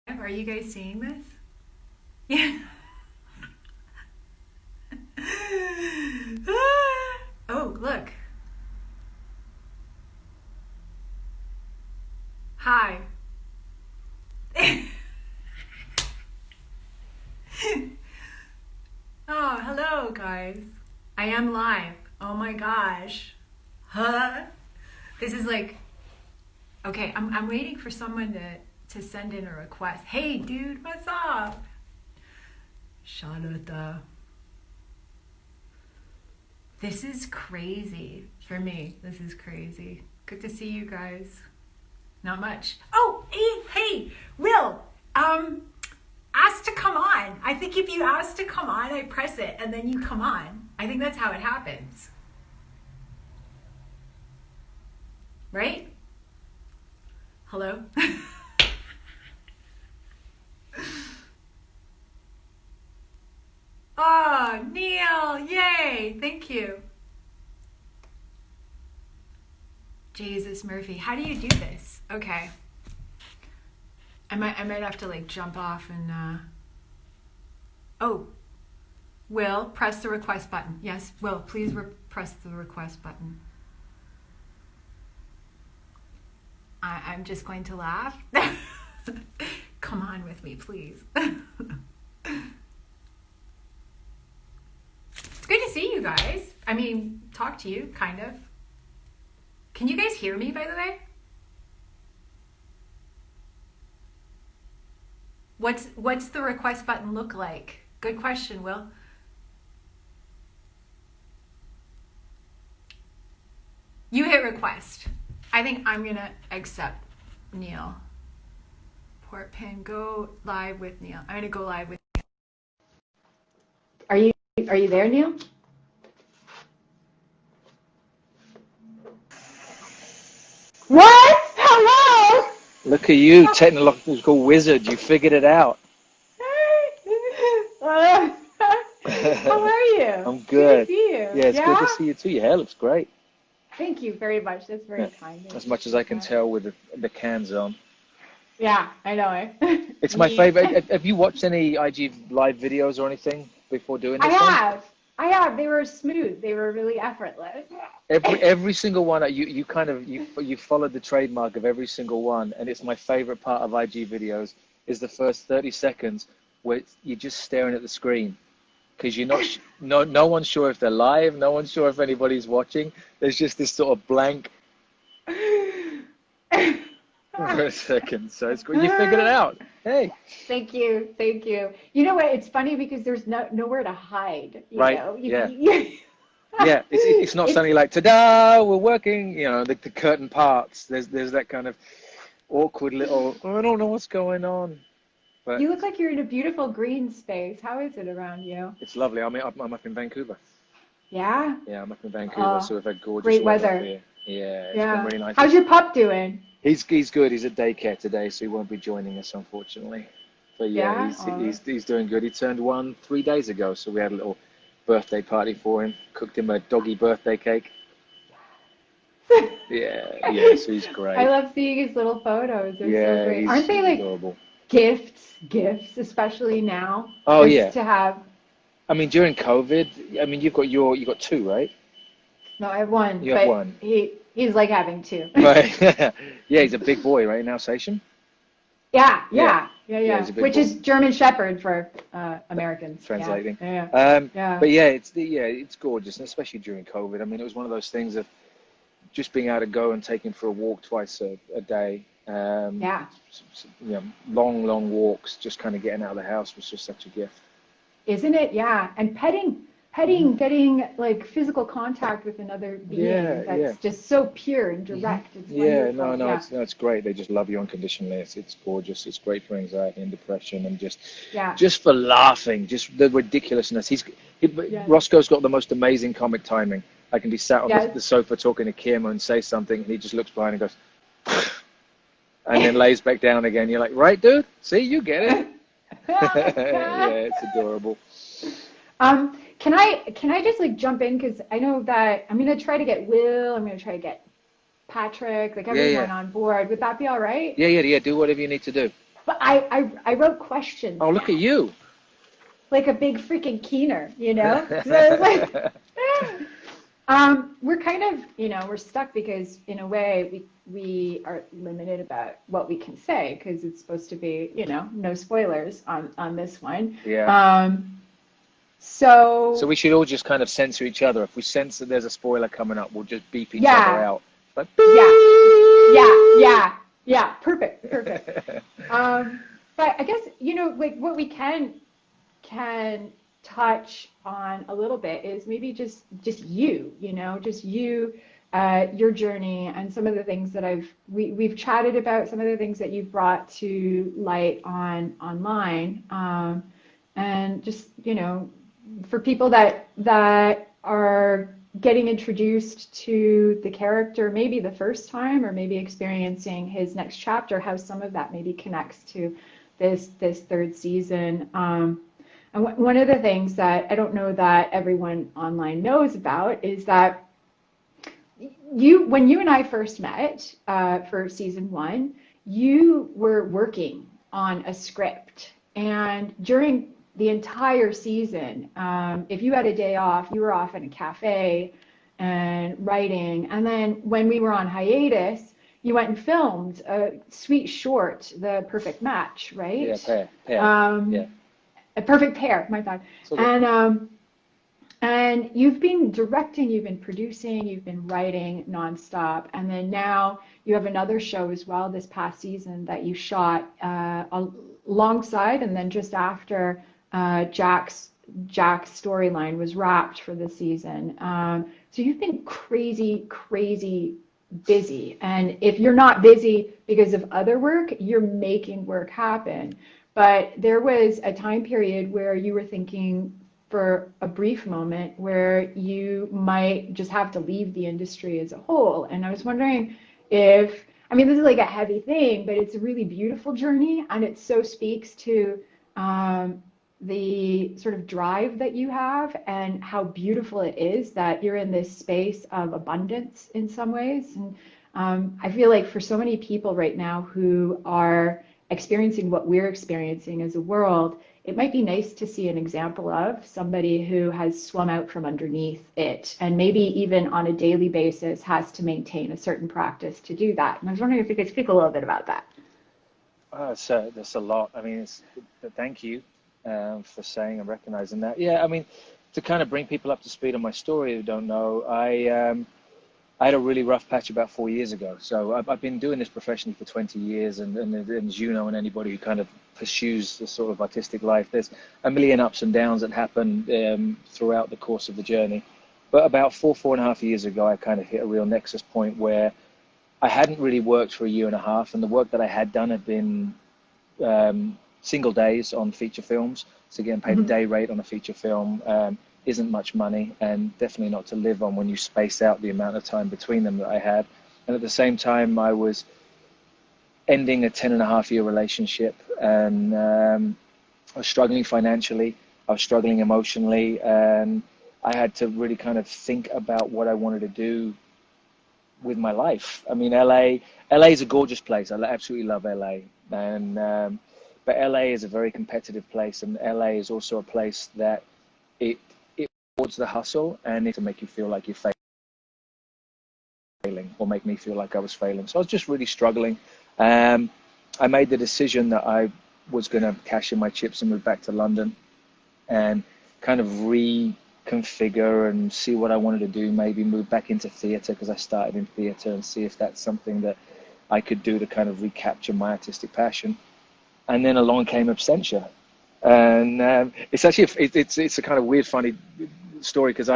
Are you guys seeing this? Yeah. Oh, look. Hi. Oh, hello, guys. I am live. Oh my gosh. Huh? This is like, okay, I'm waiting for someone to send in a request. Hey, dude, what's up? Charlotte. This is crazy for me. This is crazy. Good to see you guys. Not much. Oh, hey, Will. Ask to come on. I think if you ask to come on, I press it and then you come on. I think that's how it happens. Right? Hello? Oh, Neil, yay, thank you. Jesus, Murphy, how do you do this? Okay. I might have to like jump off and oh, Will, press the request button. Yes, Will, please press the request button. I'm just going to laugh. Come on with me, please. It's good to see you guys. I mean, talk to you, kind of. Can you guys hear me, by the way? What's the request button look like? Good question, Will. You hit request. I think I'm gonna accept Neil. Port pin, go live with Neil. I'm gonna go live with. Are you are you there, Neil? What? Hello. Look at you, technological wizard. You figured it out. How are you? I'm Good to good. see you. Yeah, it's good to Yeah? see you too. Your hair looks great. Thank you very much. That's very Yeah. kind. I As much as I appreciate can that. tell with the cans on. Yeah, I know it. It's my Me. favorite. Have you watched any IG live videos or anything before doing I this one? have. I have. They were smooth. They were really effortless. Every single one, you kind of you followed the trademark of every single one, and it's my favorite part of IG videos is the first 30 seconds where you're just staring at the screen. Because you're not no one's sure if they're live, no one's sure if anybody's watching. There's just this sort of blank for a second. So it's great. You figured it out. Hey, Thank you. Thank you. You know what? It's funny because there's nowhere to hide, you right? know. Yeah, yeah. It's not It's suddenly like ta-da, we're working. You know, the curtain parts. There's that kind of awkward little. Oh, I don't know what's going on, but you look like you're in a beautiful green space. How is it around you? it's lovely. I'm up in Vancouver. Yeah? Yeah, I'm up in Vancouver, Uh, so we've had gorgeous Great weather up weather. here. Yeah, it's been Yeah. really nice. How's your pup doing? He's good. He's at daycare today, so he won't be joining us, unfortunately. But yeah, Yeah? Oh. he's doing good. He turned 1 3 days ago, so we had a little birthday party for him. Cooked him a doggy birthday cake. Yeah, yeah. So he's I great. love seeing his little photos. They're so Yeah, great. Aren't they he's like adorable. gifts, especially now, Oh just yeah. to have. I mean, during COVID, I mean, you got two, right? No, I have one, You have but one. he's like having two. Right. Yeah, he's a big boy, right? Now, Station? Yeah, Yeah. yeah, yeah, Yeah, yeah. he's a big Which boy. is German Shepherd for Americans. Yeah, Translating. yeah, yeah, But yeah, it's gorgeous, and especially during COVID. I mean, it was one of those things of just being able to go and take him for a walk twice a day. yeah. You know, long walks, just kind of getting out of the house was just such a gift. Isn't it? Yeah. And getting like physical contact with another being Yeah, yeah. that's just so pure and direct. It's Yeah, wonderful. Yeah, it's great. They just love you unconditionally. It's gorgeous. It's great for anxiety and depression, and yeah, just for laughing, just the ridiculousness. yes, Roscoe's got the most amazing comic timing. I can be sat on yes. the sofa talking to Kim and say something, and he just looks behind and goes, and then lays back down again. You're like, right, dude? See, you get it. Yeah, it's adorable. Can I just like jump in because I know that I'm gonna try to get Will, I'm gonna try to get Patrick, like Yeah, everyone yeah, on board. Would that be all right? yeah. Do whatever you need to do. But I wrote questions Oh, look at down, you. like a big freaking keener, you know? So I was like, we're kind of, we're stuck because in a way we are limited about what we can say because it's supposed to be, no spoilers on this one. Yeah. So So we should all just kind of censor each other. If we sense that there's a spoiler coming up, we'll just beep each other yeah, out. Like, yeah, yeah, perfect, perfect. But I guess, like what we can touch on a little bit is maybe just you, just you, your journey, and some of the things that we've chatted about, some of the things that you've brought to light online, and just for people that are getting introduced to the character maybe the first time or maybe experiencing his next chapter, how some of that maybe connects to this third season. And one of the things that I don't know that everyone online knows about is that when you and I first met for season 1, you were working on a script, and during the entire season, if you had a day off, you were off in a cafe and writing. And then when we were on hiatus, you went and filmed a sweet short, The Perfect Match, right? yeah, pair. Yeah. A perfect pair, my bad. And you've been directing, you've been producing, you've been writing nonstop, and then now you have another show as well this past season that you shot alongside, and then just after Jack's storyline was wrapped for the season. So you've been crazy, crazy busy, and if you're not busy because of other work, you're making work happen. But there was a time period where you were thinking for a brief moment where you might just have to leave the industry as a whole. And I was wondering if, I mean, this is like a heavy thing, but it's a really beautiful journey, and it so speaks to the sort of drive that you have and how beautiful it is that you're in this space of abundance in some ways. And I feel like for so many people right now who are experiencing what we're experiencing as a world, it might be nice to see an example of somebody who has swum out from underneath it and maybe even on a daily basis has to maintain a certain practice to do that. And I was wondering if you could speak a little bit about that. So that's a lot. I mean, thank you for saying and recognizing that. Yeah, I mean, to kind of bring people up to speed on my story who don't know, I had a really rough patch about 4 years ago. So I've been doing this professionally for 20 years, and as you know, and anybody who kind of pursues this sort of artistic life, there's a million ups and downs that happen throughout the course of the journey. But about 4.5 years ago, I kind of hit a real nexus point where I hadn't really worked for a year and a half, and the work that I had done had been single days on feature films. So getting paid a day rate on a feature film isn't much money, and definitely not to live on when you space out the amount of time between them that I had. And at the same time, I was ending a 10.5-year relationship, and I was struggling financially, I was struggling emotionally, and I had to really kind of think about what I wanted to do with my life. I mean, LA is a gorgeous place. I absolutely love LA, and but LA is a very competitive place, and LA is also a place that it rewards the hustle, and it to make you feel like you're failing, or make me feel like I was failing. So I was just really struggling. I made the decision that I was going to cash in my chips and move back to London and kind of reconfigure and see what I wanted to do, maybe move back into theatre, because I started in theatre, and see if that's something that I could do to kind of recapture my artistic passion. And then along came Absentia. And it's actually, it's a kind of weird, funny story, because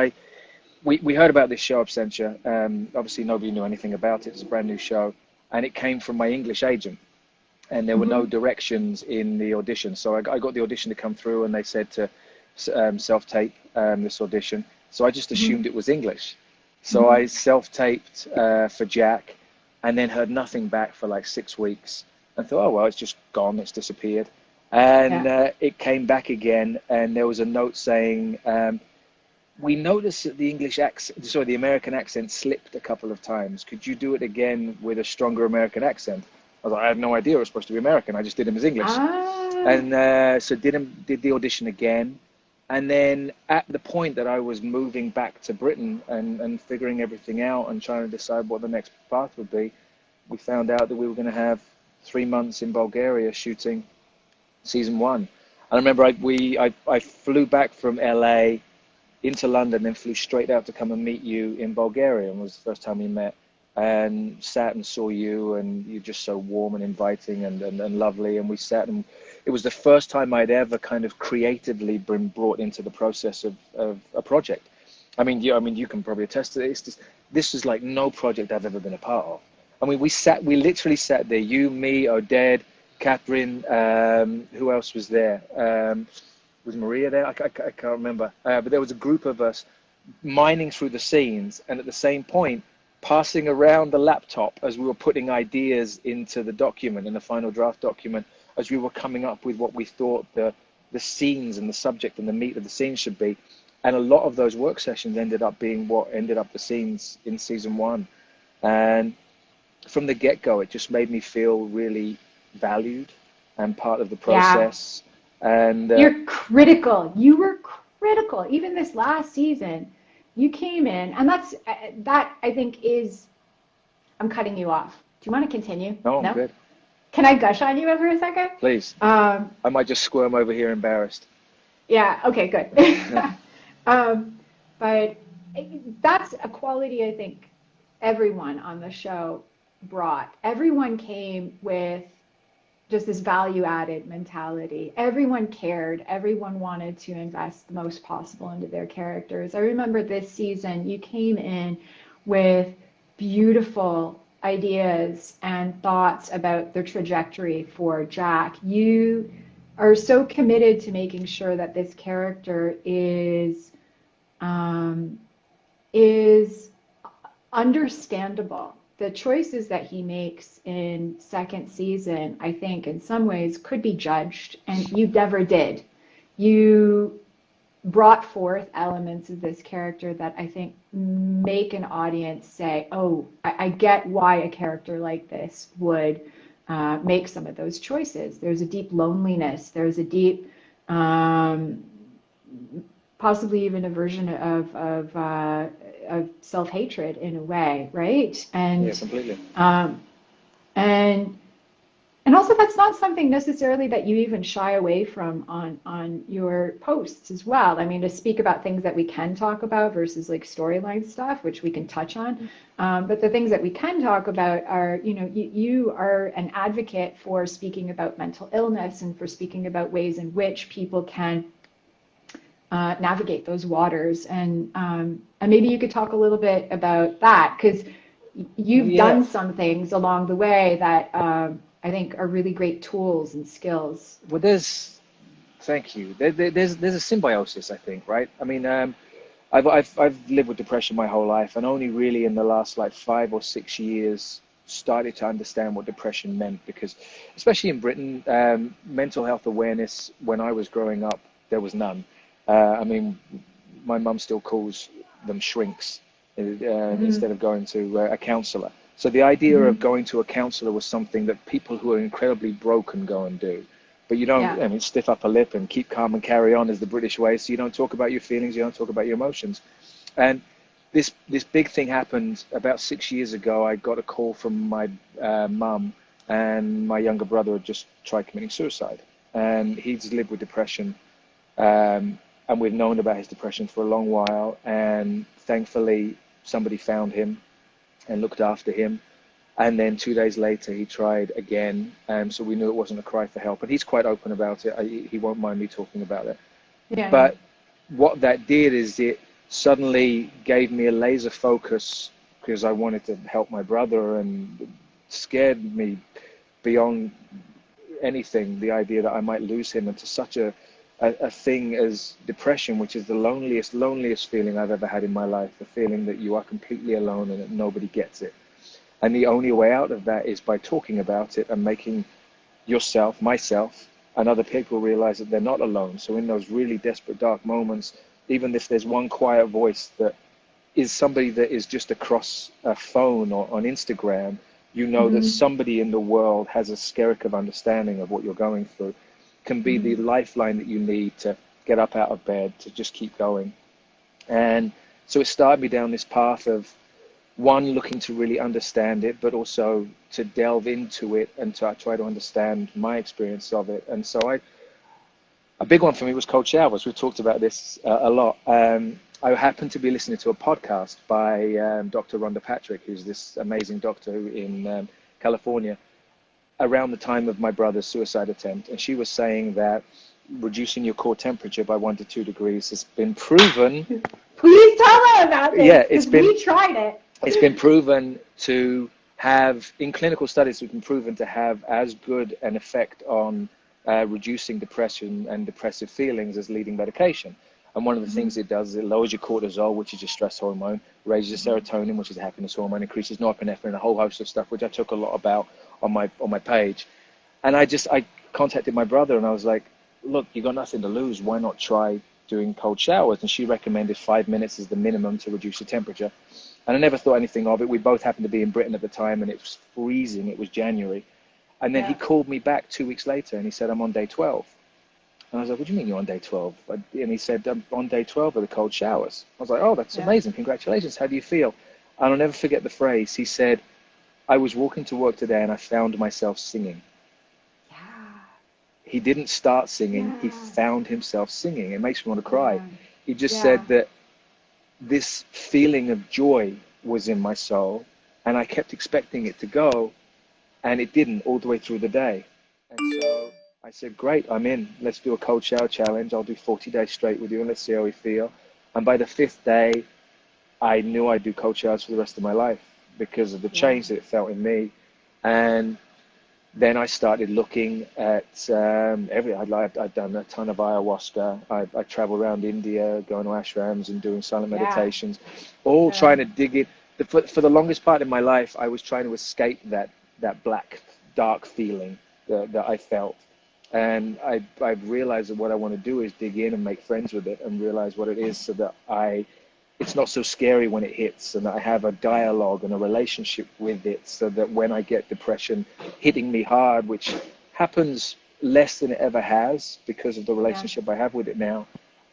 we heard about this show, Absentia. Obviously, nobody knew anything about it. It's a brand new show. And it came from my English agent. And there were no directions in the audition. So I got the audition to come through, and they said to self-tape this audition. So I just assumed it was English. So I self-taped for Jack, and then heard nothing back for like 6 weeks. I thought, oh, well, it's just gone. It's disappeared. And it came back again, and there was a note saying, we noticed that the American accent slipped a couple of times. Could you do it again with a stronger American accent? I was like, I had no idea it was supposed to be American. I just did him as English. And so did the audition again. And then at the point that I was moving back to Britain and figuring everything out and trying to decide what the next path would be, we found out that we were going to have 3 months in Bulgaria shooting season 1. I remember I flew back from LA into London, then flew straight out to come and meet you in Bulgaria. And it was the first time we met, and sat and saw you, and you're just so warm and inviting and lovely. And we sat, and it was the first time I'd ever kind of creatively been brought into the process of a project. I mean, you can probably attest to this. This was like no project I've ever been a part of. I mean, we literally sat there, you, me, Oded, Catherine, who else was there? Was Maria there? I can't remember. But there was a group of us mining through the scenes, and at the same point, passing around the laptop as we were putting ideas into the document, in the final draft document, as we were coming up with what we thought the scenes and the subject and the meat of the scene should be. And a lot of those work sessions ended up being what ended up the scenes in season 1. And from the get-go, it just made me feel really valued and part of the process. Yeah. And you're critical. You were critical. Even this last season, you came in, and that I think is, I'm cutting you off. Do you want to continue? No, I'm good. Can I gush on you for a second? Please. I might just squirm over here embarrassed. Yeah, okay, good. But that's a quality I think everyone on the show brought. Everyone came with just this value-added mentality. Everyone cared. Everyone wanted to invest the most possible into their characters. I remember this season, you came in with beautiful ideas and thoughts about the trajectory for Jack. You are so committed to making sure that this character is understandable. The choices that he makes in second season, I think, in some ways could be judged, and you never did. You brought forth elements of this character that I think make an audience say, oh, I get why a character like this would make some of those choices. There's a deep loneliness. There's a deep, possibly even a version of self-hatred in a way, right? And yeah, completely. And also that's not something necessarily that you even shy away from on your posts as well. I mean, to speak about things that we can talk about versus like storyline stuff, which we can touch on. But the things that we can talk about are, you are an advocate for speaking about mental illness and for speaking about ways in which people can navigate those waters. And maybe you could talk a little bit about that, because you've done some things along the way that I think are really great tools and skills. Well, thank you. There's a symbiosis, I think, right? I mean, I've lived with depression my whole life, and only really in the last like 5 or 6 years started to understand what depression meant, because especially in Britain, mental health awareness when I was growing up, there was none. I mean, my mum still calls them shrinks instead of going to a counselor. So the idea of going to a counselor was something that people who are incredibly broken go and do. But you don't, I mean, stiff upper lip and keep calm and carry on is the British way. So you don't talk about your feelings, you don't talk about your emotions. And this big thing happened about 6 years ago. I got a call from my mum, and my younger brother had just tried committing suicide. And he's lived with depression. And we've known about his depression for a long while. And thankfully, somebody found him and looked after him. And then 2 days later, he tried again. So we knew it wasn't a cry for help. And he's quite open about it. He won't mind me talking about it. Yeah. But what that did is it suddenly gave me a laser focus, because I wanted to help my brother, and scared me beyond anything, the idea that I might lose him, and to such a thing as depression, which is the loneliest feeling I've ever had in my life, the feeling that you are completely alone and that nobody gets it. And the only way out of that is by talking about it and making yourself, myself, and other people realize that they're not alone. So in those really desperate, dark moments, even if there's one quiet voice that is somebody that is just across a phone or on Instagram, you know that somebody in the world has a skerrick of understanding of what you're going through, can be the lifeline that you need to get up out of bed, to just keep going. And so it started me down this path of, one, looking to really understand it, but also to delve into it and to try to understand my experience of it. And so a big one for me was cold showers. We've talked about this a lot. I happened to be listening to a podcast by Dr. Rhonda Patrick, who's this amazing doctor in California, around the time of my brother's suicide attempt. And she was saying that reducing your core temperature by 1 to 2 degrees has been proven. Please tell her about this. Yeah, we tried it. It's been proven to have, in clinical studies, it's been proven to have as good an effect on reducing depression and depressive feelings as leading medication. And one of the things it does is it lowers your cortisol, which is your stress hormone, raises your serotonin, which is a happiness hormone, increases norepinephrine, a whole host of stuff, which I talk a lot about on my page. And I contacted my brother and I was like, look, you got nothing to lose. Why not try doing cold showers? And she recommended 5 minutes as the minimum to reduce the temperature. And I never thought anything of it. We both happened to be in Britain at the time and it was freezing. It was January. And then he called me back 2 weeks later and he said, I'm on day 12. And I was like, what do you mean you're on day 12? And he said, I'm on day 12 of the cold showers. I was like, oh, that's amazing. Congratulations. How do you feel? And I'll never forget the phrase. He said, I was walking to work today and I found myself singing. Yeah. He didn't start singing. Yeah. He found himself singing. It makes me want to cry. Yeah. He just said that this feeling of joy was in my soul and I kept expecting it to go and it didn't all the way through the day. And so I said, great, I'm in. Let's do a cold shower challenge. I'll do 40 days straight with you and let's see how we feel. And by the 5th day, I knew I'd do cold showers for the rest of my life because of the change that it felt in me. And then I started looking at I'd done a ton of ayahuasca. I traveled around India, going to ashrams and doing silent meditations, all trying to dig in. For the longest part in my life, I was trying to escape that black, dark feeling that I felt. And I realized that what I want to do is dig in and make friends with it and realize what it is so that it's not so scary when it hits and that I have a dialogue and a relationship with it so that when I get depression hitting me hard, which happens less than it ever has because of the relationship I have with it now,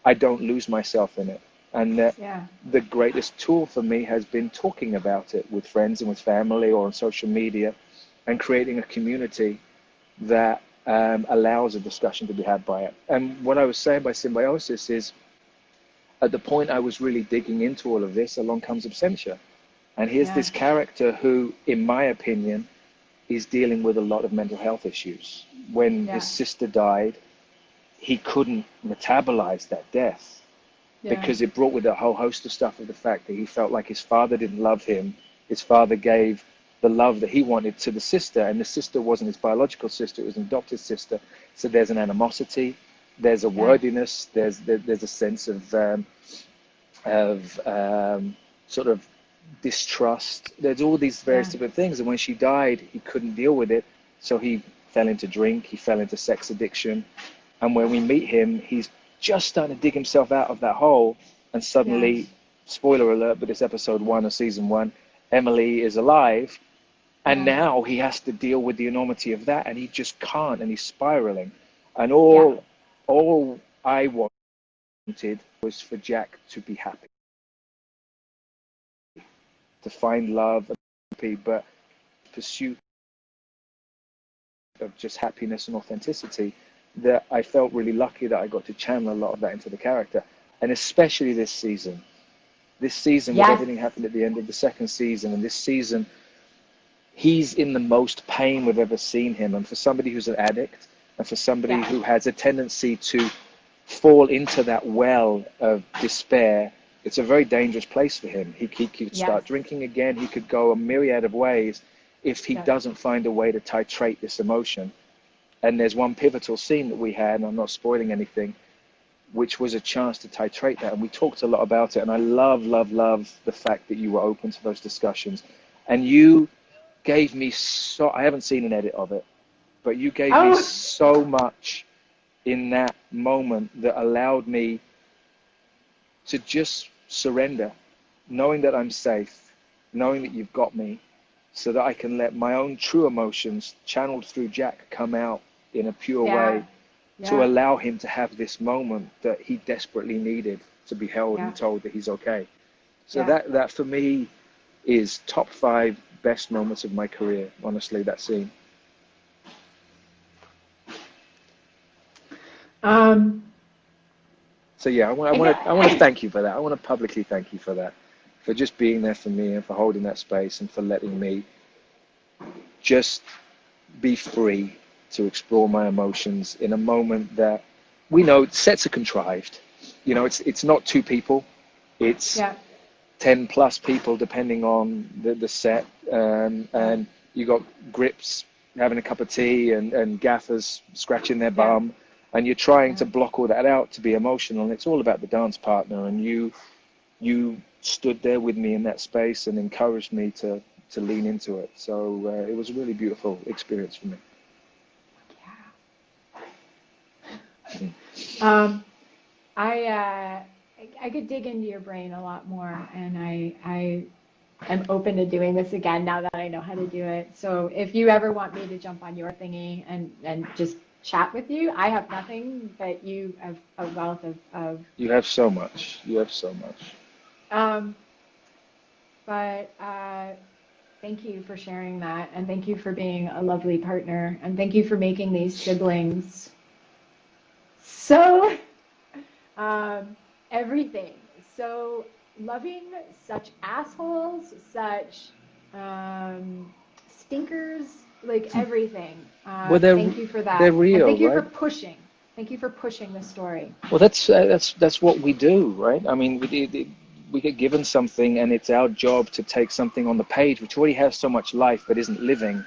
I don't lose myself in it. And the greatest tool for me has been talking about it with friends and with family or on social media and creating a community that allows a discussion to be had by it. And what I was saying by symbiosis is, at the point I was really digging into all of this, along comes Absentia. And here's this character who, in my opinion, is dealing with a lot of mental health issues. When his sister died, he couldn't metabolize that death because it brought with it a whole host of stuff of the fact that he felt like his father didn't love him. His father gave the love that he wanted to the sister, and the sister wasn't his biological sister, it was an adopted sister. So there's an animosity, there's a wordiness, there's a sense of sort of distrust. There's all these various different things. And when she died, he couldn't deal with it. So he fell into drink, he fell into sex addiction. And when we meet him, he's just starting to dig himself out of that hole. And suddenly, spoiler alert, but it's episode 1 of season 1, Emily is alive. And now he has to deal with the enormity of that. And he just can't, and he's spiraling. And all I wanted was for Jack to be happy, to find love and happy, but pursuit of just happiness and authenticity, that I felt really lucky that I got to channel a lot of that into the character. And especially this season with everything happened at the end of the 2nd season, and this season he's in the most pain we've ever seen him. And for somebody who's an addict, and for somebody who has a tendency to fall into that well of despair, it's a very dangerous place for him. He could start drinking again. He could go a myriad of ways if he doesn't find a way to titrate this emotion. And there's one pivotal scene that we had, and I'm not spoiling anything, which was a chance to titrate that. And we talked a lot about it. And I love the fact that you were open to those discussions. And you gave me I haven't seen an edit of it, but you gave me so much in that moment that allowed me to just surrender, knowing that I'm safe, knowing that you've got me, so that I can let my own true emotions channeled through Jack come out in a pure Yeah. way, to Yeah. allow him to have this moment that he desperately needed to be held Yeah. and told that he's okay. So Yeah. that for me is top 5 best moments of my career, honestly, that scene. So yeah, I want to thank you for that. I want to publicly thank you for that, for just being there for me and for holding that space and for letting me just be free to explore my emotions in a moment that we know sets are contrived. You know, it's not 2 people, it's Yeah. 10 plus people depending on the set, and you got grips having a cup of tea and gaffers scratching their bum, and you're trying to block all that out to be emotional, and it's all about the dance partner, and you stood there with me in that space and encouraged me to lean into it. So it was a really beautiful experience for me. Yeah. I could dig into your brain a lot more, and I am open to doing this again now that I know how to do it. So if you ever want me to jump on your thingy and just chat with you, I have nothing, but you have a wealth of You have so much. You have so much. But thank you for sharing that, and thank you for being a lovely partner, and thank you for making these siblings so everything, so loving, such assholes, such stinkers, like everything. Well, Thank you for that, they're and real, thank you right? for pushing. Thank you for pushing the story. Well, that's what we do, right? I mean, we get given something, and it's our job to take something on the page, which already has so much life but isn't living,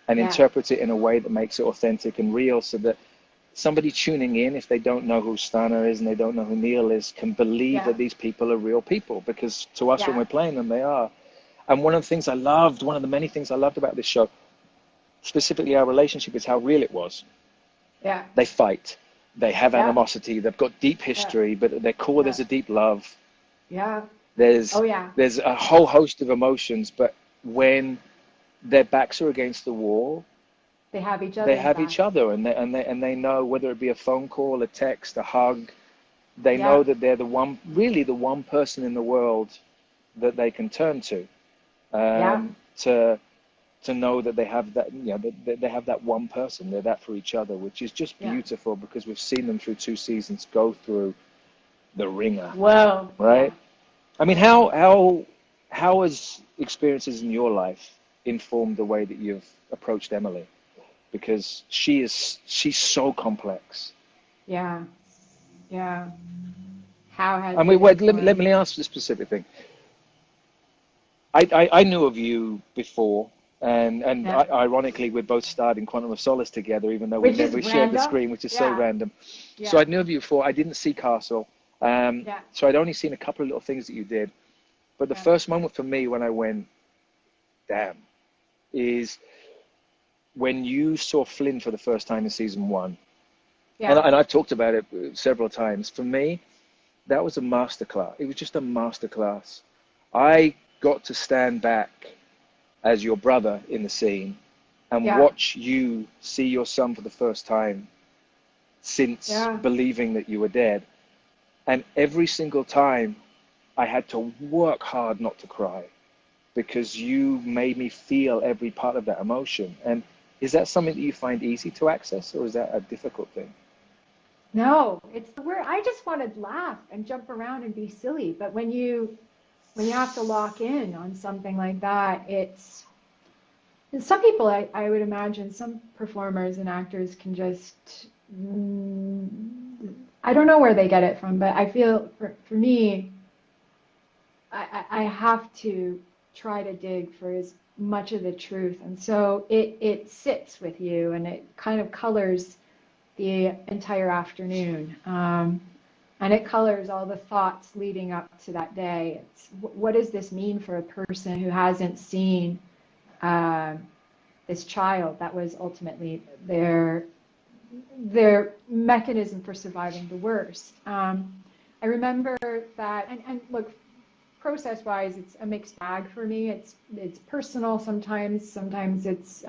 and Yeah. interpret it in a way that makes it authentic and real, so that somebody tuning in, if they don't know who Stana is and they don't know who Neil is, can believe that these people are real people, because to us when we're playing them, they are. And one of the many things I loved about this show, specifically our relationship, is how real it was. Yeah. They fight. They have animosity. They've got deep history, but at their core, there's a deep love. Yeah. There's yeah. there's a whole host of emotions, but when their backs are against the wall, They have each other. they have each other, and they know, whether it be a phone call, a text, a hug, they know that they're really the one person in the world that they can turn to, to know that they have that, that they have that one person. They're that for each other, which is just beautiful, because we've seen them through 2 seasons go through the ringer. Whoa. Right? Yeah. I mean, how has experiences in your life informed the way that you've approached Emily? Because she's so complex. Yeah. Yeah. How has I mean, wait, let me ask the specific thing. I knew of you before, and ironically, we both starred in Quantum of Solace together, even though we never shared the screen, which is so random. Yeah. So I knew of you before. I didn't see Castle, so I'd only seen a couple of little things that you did. But the first moment for me when I went, damn, is when you saw Flynn for the first time in season 1. Yeah. And I've talked about it several times. For me, that was a masterclass. It was just a masterclass. I got to stand back as your brother in the scene and watch you see your son for the first time since believing that you were dead. And every single time I had to work hard not to cry, because you made me feel every part of that emotion. And is that something that you find easy to access, or is that a difficult thing? No, it's where I just want to laugh and jump around and be silly. But when you have to lock in on something like that, and some people, I would imagine, some performers and actors can just, I don't know where they get it from, but I feel for me, I have to try to dig for as much of the truth. And so it sits with you, and it kind of colors the entire afternoon. And it colors all the thoughts leading up to that day. It's, what does this mean for a person who hasn't seen this child that was ultimately their mechanism for surviving the worst? I remember that, and look, process-wise, it's a mixed bag for me. It's personal sometimes. Sometimes it's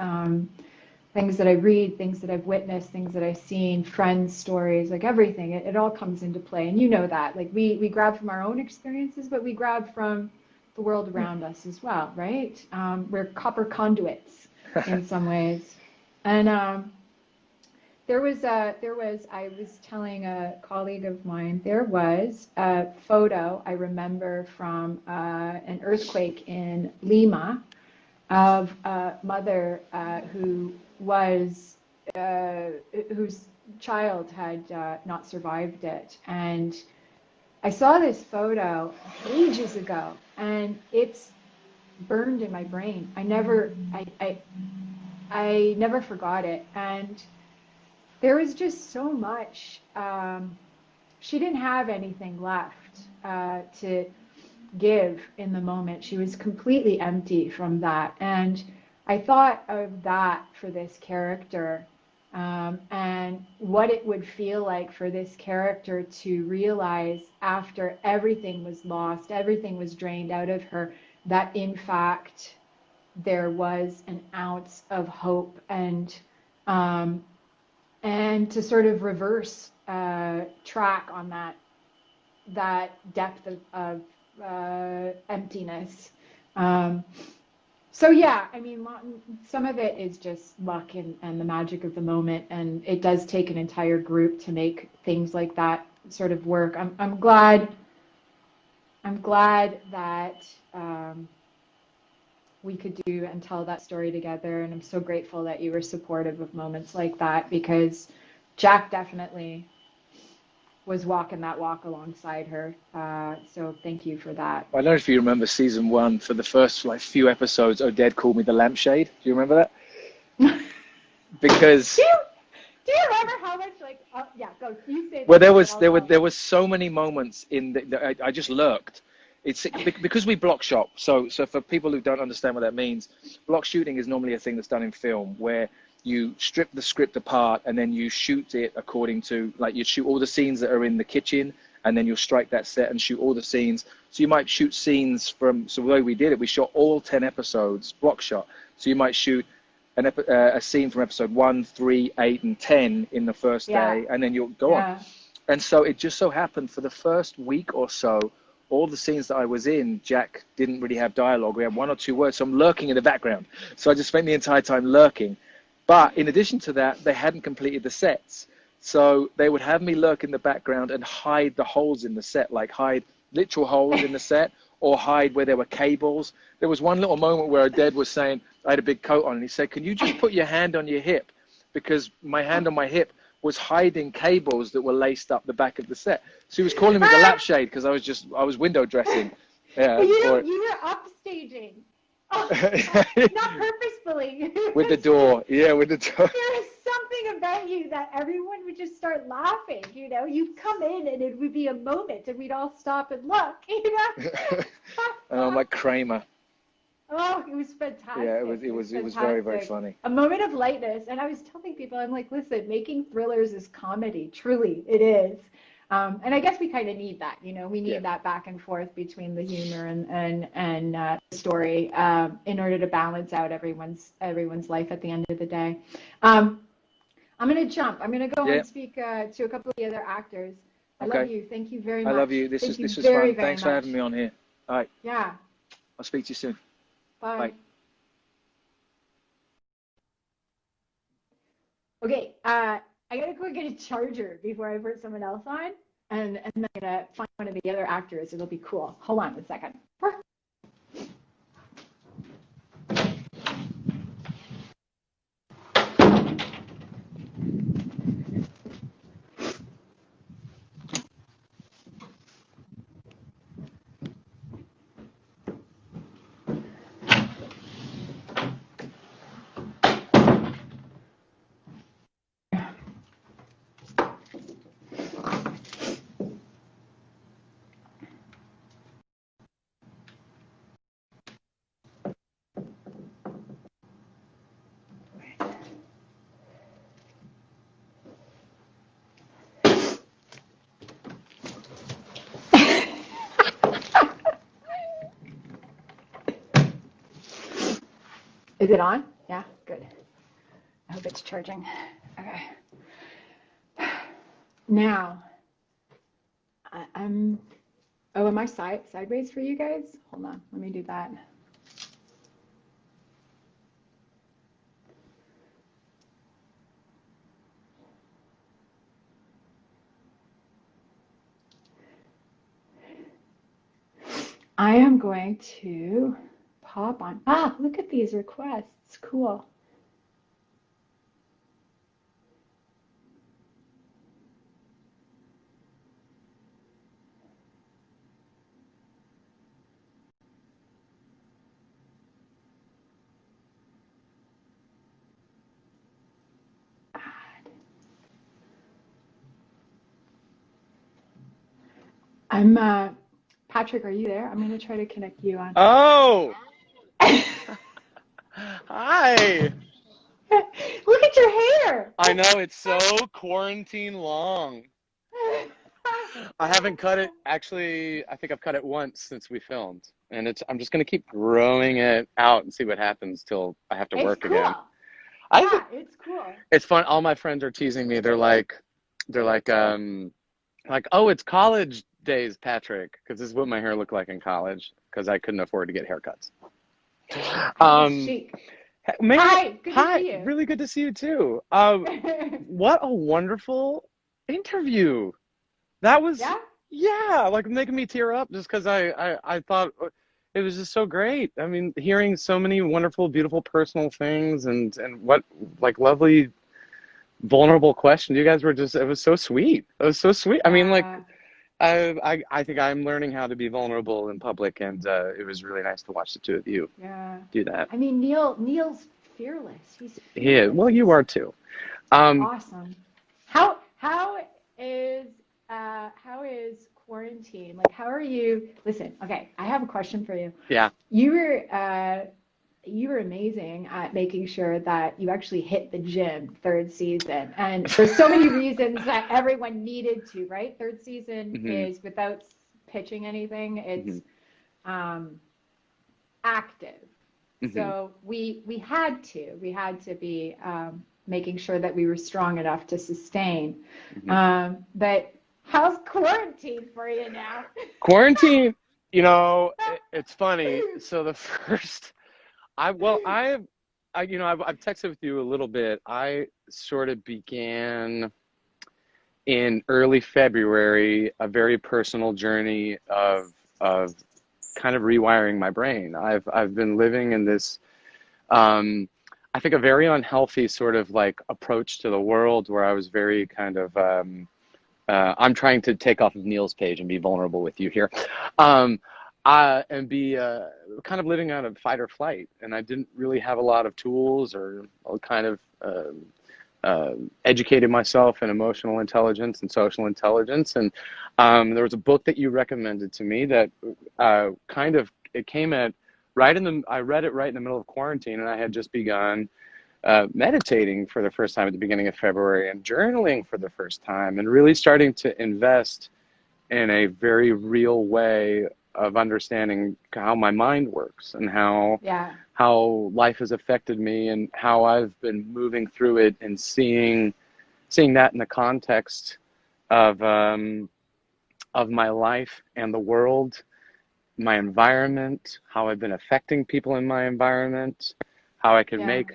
things that I read, things that I've witnessed, things that I've seen, friends' stories, like everything. It all comes into play, and you know that. Like we grab from our own experiences, but we grab from the world around us as well, right? We're copper conduits in some ways. And I was telling a colleague of mine, there was a photo I remember from an earthquake in Lima of a mother whose child had not survived it. And I saw this photo ages ago, and it's burned in my brain. I never forgot it. And there was just so much. She didn't have anything left to give in the moment. She was completely empty from that. And I thought of that for this character, and what it would feel like for this character to realize after everything was lost, everything was drained out of her, that in fact there was an ounce of hope, and to sort of reverse track on that depth of emptiness. So yeah, I mean, some of it is just luck and the magic of the moment, and it does take an entire group to make things like that sort of work. I'm glad that we could do and tell that story together, and I'm so grateful that you were supportive of moments like that, because Jack definitely was walking that walk alongside her. So thank you for that. I don't know if you remember season 1, for the first few episodes, Oded called me the lampshade. Do you remember that? Because do you remember how much yeah, go, you say that. Well, there was so many moments in I just lurked. It's because we block shot. So for people who don't understand what that means, block shooting is normally a thing that's done in film, where you strip the script apart and then you shoot it according to, like, you shoot all the scenes that are in the kitchen, and then you'll strike that set and shoot all the scenes. So you might shoot scenes so the way we did it, we shot all 10 episodes block shot. So you might shoot a scene from episode 1, 3, 8, and 10 in the first day, and then you'll go on. And so it just so happened for the first week or so, all the scenes that I was in, Jack didn't really have dialogue. We had 1 or 2 words, so I'm lurking in the background. So I just spent the entire time lurking. But in addition to that, they hadn't completed the sets. So they would have me lurk in the background and hide the holes in the set, like hide literal holes in the set, or hide where there were cables. There was one little moment where Oded was saying, I had a big coat on, and he said, can you just put your hand on your hip? Because my hand on my hip was hiding cables that were laced up the back of the set. So he was calling me the lapshade because I was window dressing. Yeah, you were upstaging. Oh, not purposefully. With the door. Yeah, with the door. There was something about you that everyone would just start laughing, you know? You'd come in and it would be a moment and we'd all stop and look, you know? I'm like Kramer. Oh, it was fantastic. Yeah, it was very, very funny. A moment of lightness. And I was telling people, I'm like, listen, making thrillers is comedy. Truly, it is. And I guess we kind of need that, you know, we need that back and forth between the humor and the story in order to balance out everyone's life at the end of the day. I'm going to jump. I'm going to go and speak to a couple of the other actors. I love you. Thank you very much. I love you. This was fun. Very Thanks for having me on here. All right. Yeah. I'll speak to you soon. Bye. Bye. Okay. I gotta go get a charger before I put someone else on, and then I'm gonna find one of the other actors. It'll be cool. Hold on a second. Is it on? Yeah, good. I hope it's charging. Okay. Now, I'm, oh, am I sideways for you guys? Hold on, let me do that. I am going to pop on. Ah, look at these requests. Cool. I'm Patrick, are you there? I'm going to try to connect you on. Oh, hi. Look at your hair. I know it's so quarantine long. I haven't cut it. Actually, I think I've cut it once since we filmed. And I'm just going to keep growing it out and see what happens till I have to It's work cool. again. Yeah, it's cool. It's fun. All my friends are teasing me. They're like, oh, it's college days, Patrick, because this is what my hair looked like in college because I couldn't afford to get haircuts. Chic. Man, Hi, good to hi, see you. really good to see you too. What a wonderful interview. That was, Yeah? yeah, like making me tear up just because I thought it was just so great. I mean, hearing so many wonderful, beautiful, personal things and what like lovely, vulnerable questions. You guys were just, it was so sweet. It was so sweet. I mean, like, I think I'm learning how to be vulnerable in public, and it was really nice to watch the two of you do that. I mean, Neil's fearless. He's Yeah, fearless. well, you are too. Awesome. How is quarantine? Like, how are you? Listen, okay, I have a question for you. Yeah. You were amazing at making sure that you actually hit the gym third season. And for so many reasons that everyone needed to, right? Third season is without pitching anything, it's active. So we had to be making sure that we were strong enough to sustain. But how's quarantine for you now? Quarantine, it's funny. So the first, I've texted with you a little bit. I sort of began in early February a very personal journey of kind of rewiring my brain. I've been living in this, I think a very unhealthy sort of like approach to the world where I was very kind of, I'm trying to take off of Neil's page and be vulnerable with you here. And be kind of living out of fight or flight. And I didn't really have a lot of tools or kind of educated myself in emotional intelligence and social intelligence. And there was a book that you recommended to me that it came at I read it right in the middle of quarantine, and I had just begun meditating for the first time at the beginning of February and journaling for the first time and really starting to invest in a very real way of understanding how my mind works and how life has affected me and how I've been moving through it and seeing that in the context of my life and the world, my environment, how I've been affecting people in my environment, how I can make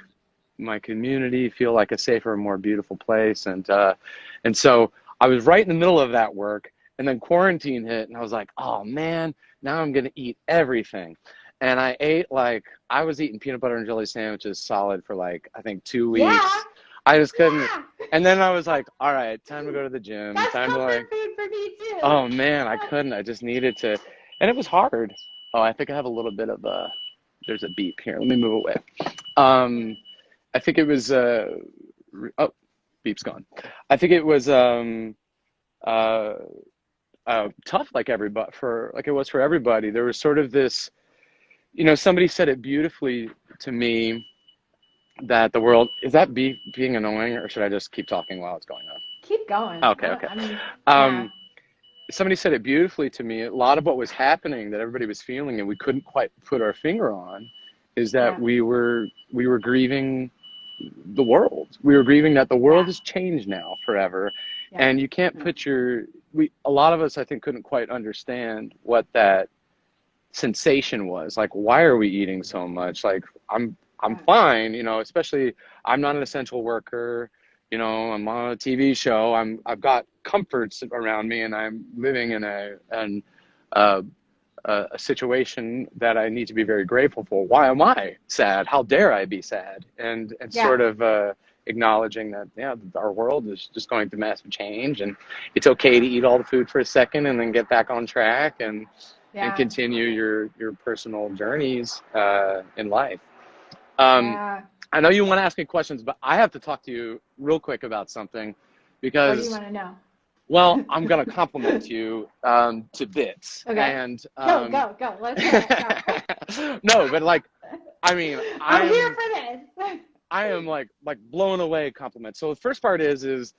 my community feel like a safer, more beautiful place. And so I was right in the middle of that work. And then quarantine hit, and I was like, oh man, now I'm going to eat everything. And I was eating peanut butter and jelly sandwiches solid for like, I think 2 weeks. Yeah. I just couldn't. And then I was like, all right, time to go to the gym. That's time to comfort food for me too. Oh man, I couldn't. I just needed to. And it was hard. Oh, I think I have a little bit of there's a beep here. Let me move away. I think it was, beep's gone. I think it was, tough like it was for everybody. There was sort of this, somebody said it beautifully to me that the world, is that being annoying, or should I just keep talking while it's going on? Keep going. Okay. I mean, Somebody said it beautifully to me. A lot of what was happening that everybody was feeling and we couldn't quite put our finger on is that Yeah. we were grieving the world. We were grieving that the world Yeah. has changed now forever, Yeah. and you can't put a lot of us, I think, couldn't quite understand what that sensation was. Like, why are we eating so much? Like, I'm Yeah. fine, you know, especially I'm not an essential worker, you know, I'm on a TV show, I've got comforts around me, and I'm living in uh, a situation that I need to be very grateful for. Why am I sad? How dare I be sad? And Yeah. sort of acknowledging that, yeah, our world is just going through massive change, and it's okay to eat all the food for a second and then get back on track and Yeah. continue your personal journeys in life. Yeah. I know you want to ask me questions, but I have to talk to you real quick about something What do you because, want to know? well, I'm going to compliment you to bits. Okay. And Go. Let's hear it. Go. no, but like, I mean, I'm here for this. I am like blown away compliments. So the first part is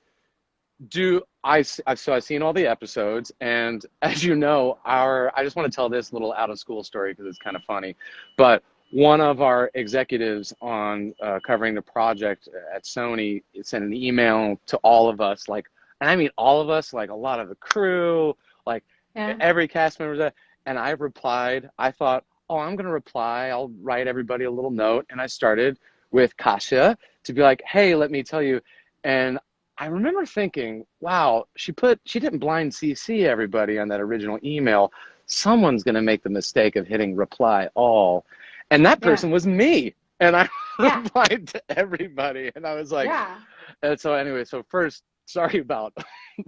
do so I've seen all the episodes, and as you know, I just want to tell this little out of school story because it's kind of funny, but one of our executives on covering the project at Sony sent an email to all of us, like, and I mean all of us, like a lot of the crew, like Yeah. every cast member, and I replied. I thought, oh, I'm gonna reply. I'll write everybody a little note, and I started with Kasia to be like, hey, let me tell you, and I remember thinking, wow, she didn't blind CC everybody on that original email. Someone's going to make the mistake of hitting reply all. And that Yeah. person was me. And I Yeah. replied to everybody. And I was like, Yeah. and so anyway, so first, sorry about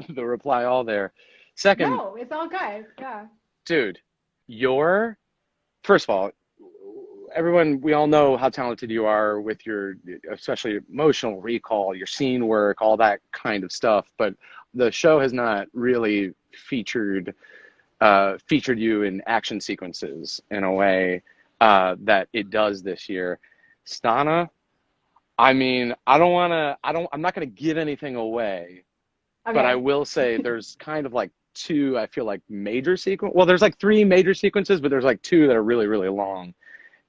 the reply all there. Second, No, it's all good. Yeah. dude, first of all, everyone, we all know how talented you are with your, especially emotional recall, your scene work, all that kind of stuff. But the show has not really featured you in action sequences in a way that it does this year. Stana, I mean, I'm not going to give anything away, but I Okay. will say there's kind of like two, I feel like major sequence. Well, there's like three major sequences, but there's like two that are really, really long.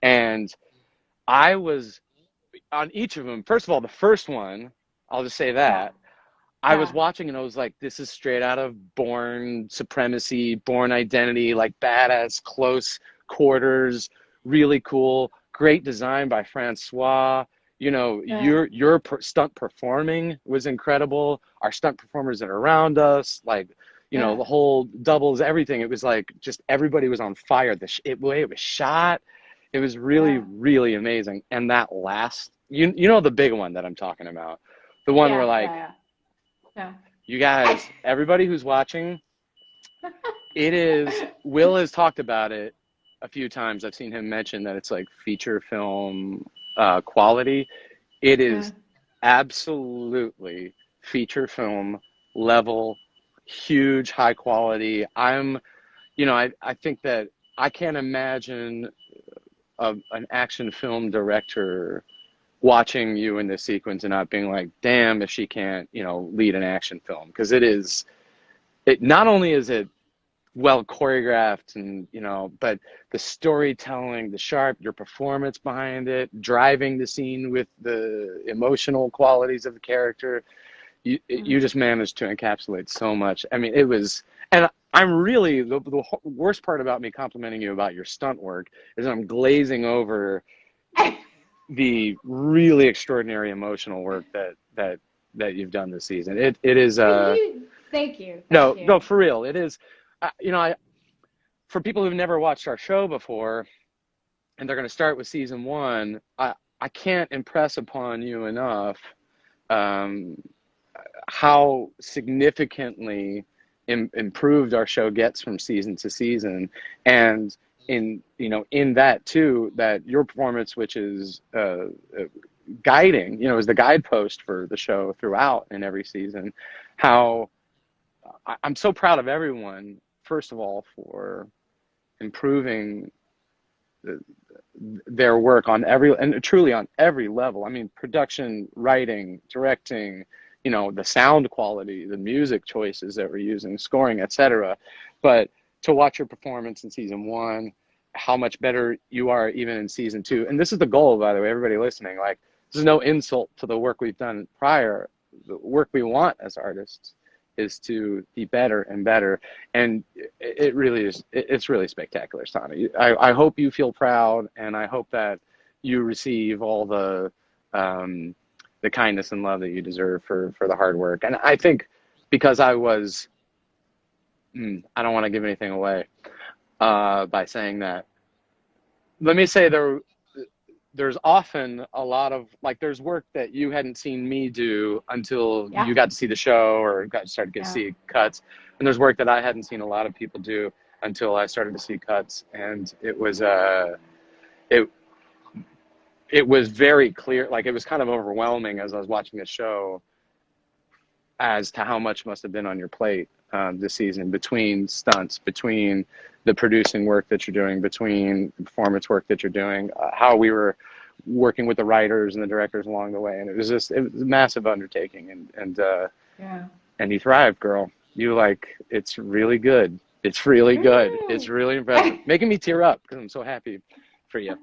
And I was on each of them. First of all, the first one, I'll just say Yeah. that I was Yeah. watching and I was like, this is straight out of Bourne Supremacy, Bourne Identity, like badass, close quarters, really cool, great design by Francois. You know, Yeah. your stunt performing was incredible. Our stunt performers that are around us, like, you know, Yeah. the whole doubles, everything. It was like just everybody was on fire. The way it was shot, it was really, Yeah. really amazing. And that last, you know, the big one that I'm talking about, the one where Yeah. like, Yeah. Yeah. you guys, everybody who's watching, Will has talked about it a few times. I've seen him mention that it's like feature film quality. It Yeah. is absolutely feature film level, huge, high quality. I think that I can't imagine an action film director watching you in this sequence and not being like, damn, if she can't, you know, lead an action film. Because it not only is it well choreographed and, you know, but the storytelling, your performance behind it, driving the scene with the emotional qualities of the character, you just managed to encapsulate so much. I mean, it was, and I'm really, the worst part about me complimenting you about your stunt work is I'm glazing over the really extraordinary emotional work that you've done this season. It is Thank you. no, for real. It is, for people who've never watched our show before and they're going to start with season one, I can't impress upon you enough how significantly improved our show gets from season to season. And in that too, that your performance, which is guiding, is the guidepost for the show throughout in every season, how I'm so proud of everyone, first of all, for improving their work and truly on every level. I mean, production, writing, directing, the sound quality, the music choices that we're using, scoring, etc. But to watch your performance in season one how much better you are even in season 2. And this is the goal, by the way, everybody listening. Like, this is no insult to the work we've done prior. The work we want as artists is to be better and better. And it really is, it's really spectacular, STANA. I hope you feel proud, and I hope that you receive all the kindness and love that you deserve for the hard work. And I think because I was, I don't want to give anything away by saying that. Let me say there's often a lot of, like, there's work that you hadn't seen me do until you got to see the show or started to see cuts. And there's work that I hadn't seen a lot of people do until I started to see cuts. And it was it was very clear, like, it was kind of overwhelming as I was watching the show as to how much must have been on your plate this season, between stunts, between the producing work that you're doing, between the performance work that you're doing, how we were working with the writers and the directors along the way. And it was a massive undertaking, and you thrived, girl. You, like, it's really good. It's really good. It's really impressive. Making me tear up because I'm so happy for you.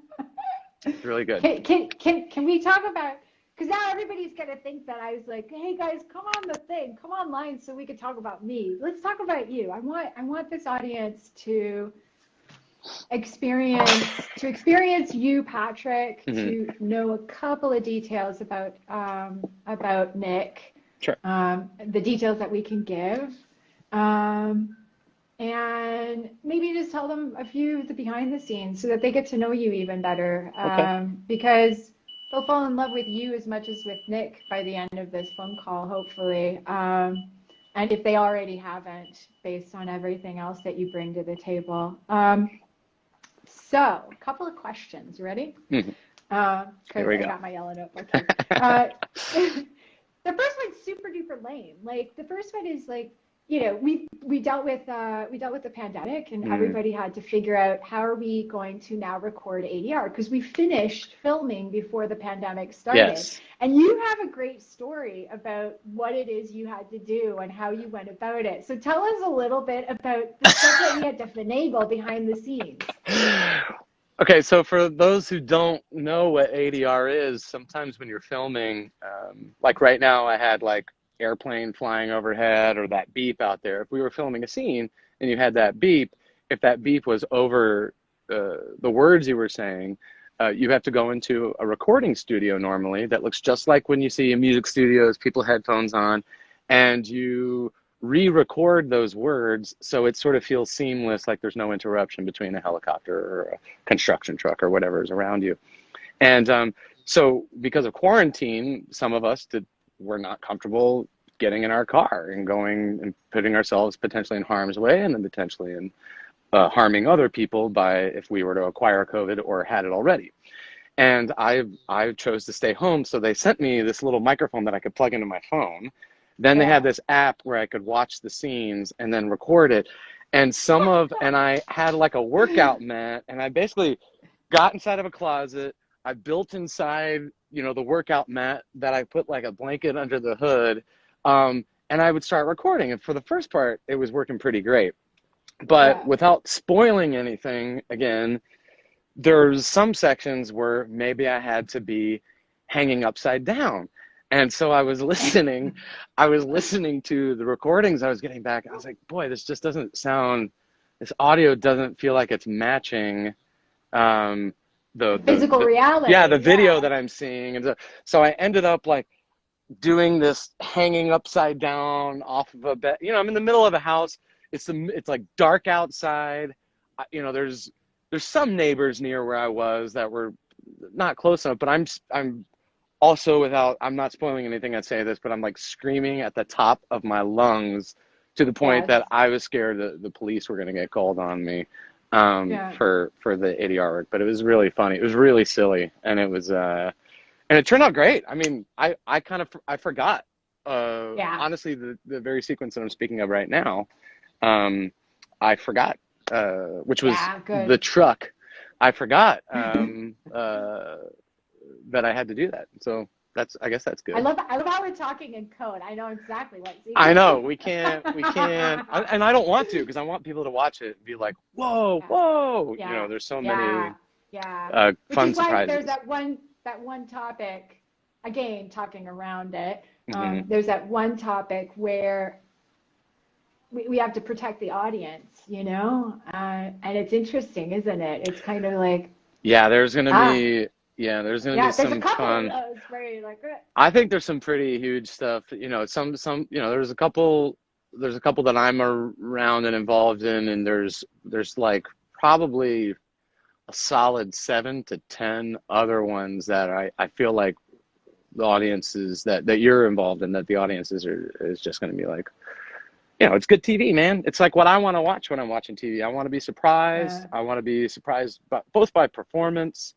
It's really good. Can we talk about, because now everybody's going to think that I was like, hey guys, come on the thing, come online so we can talk about me. Let's talk about you. I want this audience to experience you, Patrick, to know a couple of details about Nick. Sure. The details that we can give. And maybe just tell them a few of the behind the scenes so that they get to know you even better. Because they'll fall in love with you as much as with Nick by the end of this phone call, hopefully. And if they already haven't, based on everything else that you bring to the table. So, a couple of questions. You ready? Mm-hmm. Because I got my yellow notebook here. The first one's super duper lame. Like, the first one is like, you know, we dealt with the pandemic, and everybody had to figure out how are we going to now record ADR, because we finished filming before the pandemic started. Yes. And you have a great story about what it is you had to do and how you went about it. So tell us a little bit about the stuff that we had to finagle behind the scenes. Okay, so for those who don't know what ADR is, sometimes when you're filming, like right now I had like airplane flying overhead or that beep out there. If we were filming a scene and you had that beep, if that beep was over the words you were saying, you have to go into a recording studio normally that looks just like when you see in music studios, people headphones on, and you re-record those words so it sort of feels seamless, like there's no interruption between a helicopter or a construction truck or whatever is around you. And so because of quarantine, some of us were not comfortable getting in our car and going and putting ourselves potentially in harm's way, and then potentially in harming other people by if we were to acquire COVID or had it already. And I chose to stay home, so they sent me this little microphone that I could plug into my phone. Then they had this app where I could watch the scenes and then record it. And I had like a workout mat, and I basically got inside of a closet. I built inside, you know, the workout mat that I put like a blanket under the hood. And I would start recording. And for the first part, it was working pretty great. But without spoiling anything, again, there's some sections where maybe I had to be hanging upside down. And so I was listening to the recordings I was getting back. I was like, boy, this just doesn't sound, this audio doesn't feel like it's matching the physical reality. Yeah, the video that I'm seeing. And so I ended up like doing this hanging upside down off of a bed. You know, I'm in the middle of a house. It's like dark outside. You know, there's some neighbors near where I was that were not close enough, but I'm also, I'm not spoiling anything I say this, but I'm like screaming at the top of my lungs to the point that I was scared that the police were going to get called on me for the ADR work. But it was really funny. It was really silly, and it was and it turned out great. I mean, I forgot honestly the very sequence that I'm speaking of right now. I forgot, which was the truck. I forgot that I had to do that. So I guess that's I good. love how we're talking in code. I know exactly what. I know we can't, and I don't want to, because I want people to watch it and be like, whoa, Yeah, whoa. You know, yeah, there's so yeah, many yeah. Which fun is why there's surprises. that one topic, again, talking around it. Hmm. There's that one topic where we have to protect the audience, and it's interesting, isn't it? It's kind of like, Yeah, there's gonna ah, be yeah, there's gonna be yeah, there's a some couple of fun. those where you're like, I think there's some pretty huge stuff. You know, there's a couple that I'm around and involved in, and there's like probably a solid 7 to 10 other ones that I feel like the audiences that you're involved in, that the audiences is just going to be like, it's good TV, man. It's like what I want to watch when I'm watching TV. I want to be surprised. yeah, I want to be surprised both by performance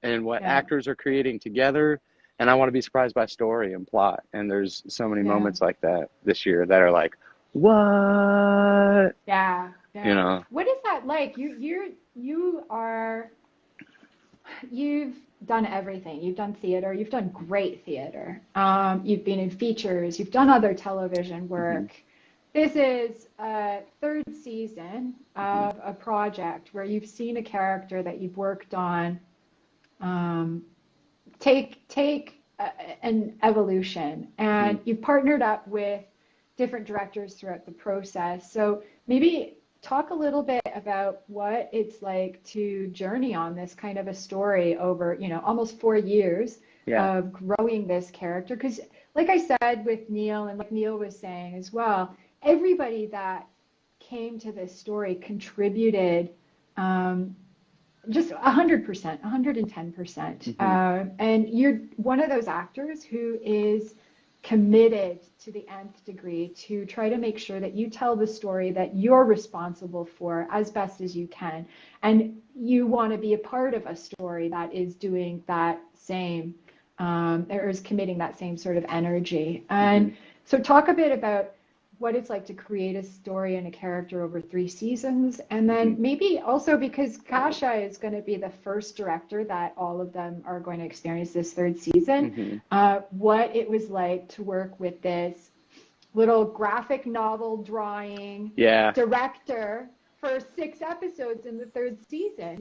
and what yeah, actors are creating together. And I want to be surprised by story and plot. And there's so many yeah, moments like that this year that are like, what? yeah, You yeah. know? What is that like? You've done everything. You've done theater. You've done great theater. You've been in features. You've done other television Hmm. work. This is a third season Hmm. of a project where you've seen a character that you've worked on um, take an evolution, Hmm. and you've partnered up with different directors throughout the process. So maybe talk a little bit about what it's like to journey on this kind of a story over, almost 4 years Yeah. of growing this character. Because, like I said with Neil, and like Neil was saying as well, everybody that came to this story contributed um, just 100%, 110%. Hmm. And you're one of those actors who is committed to the nth degree to try to make sure that you tell the story that you're responsible for as best as you can. And you want to be a part of a story that is doing that same, or is committing that same sort of energy. Hmm. And so talk a bit about what it's like to create a story and a character over 3 seasons. And Hmm. then maybe also, because Kasha is going to be the first director that all of them are going to experience this third season, Hmm. what it was like to work with this little graphic novel drawing Yeah. director for 6 episodes in the third season,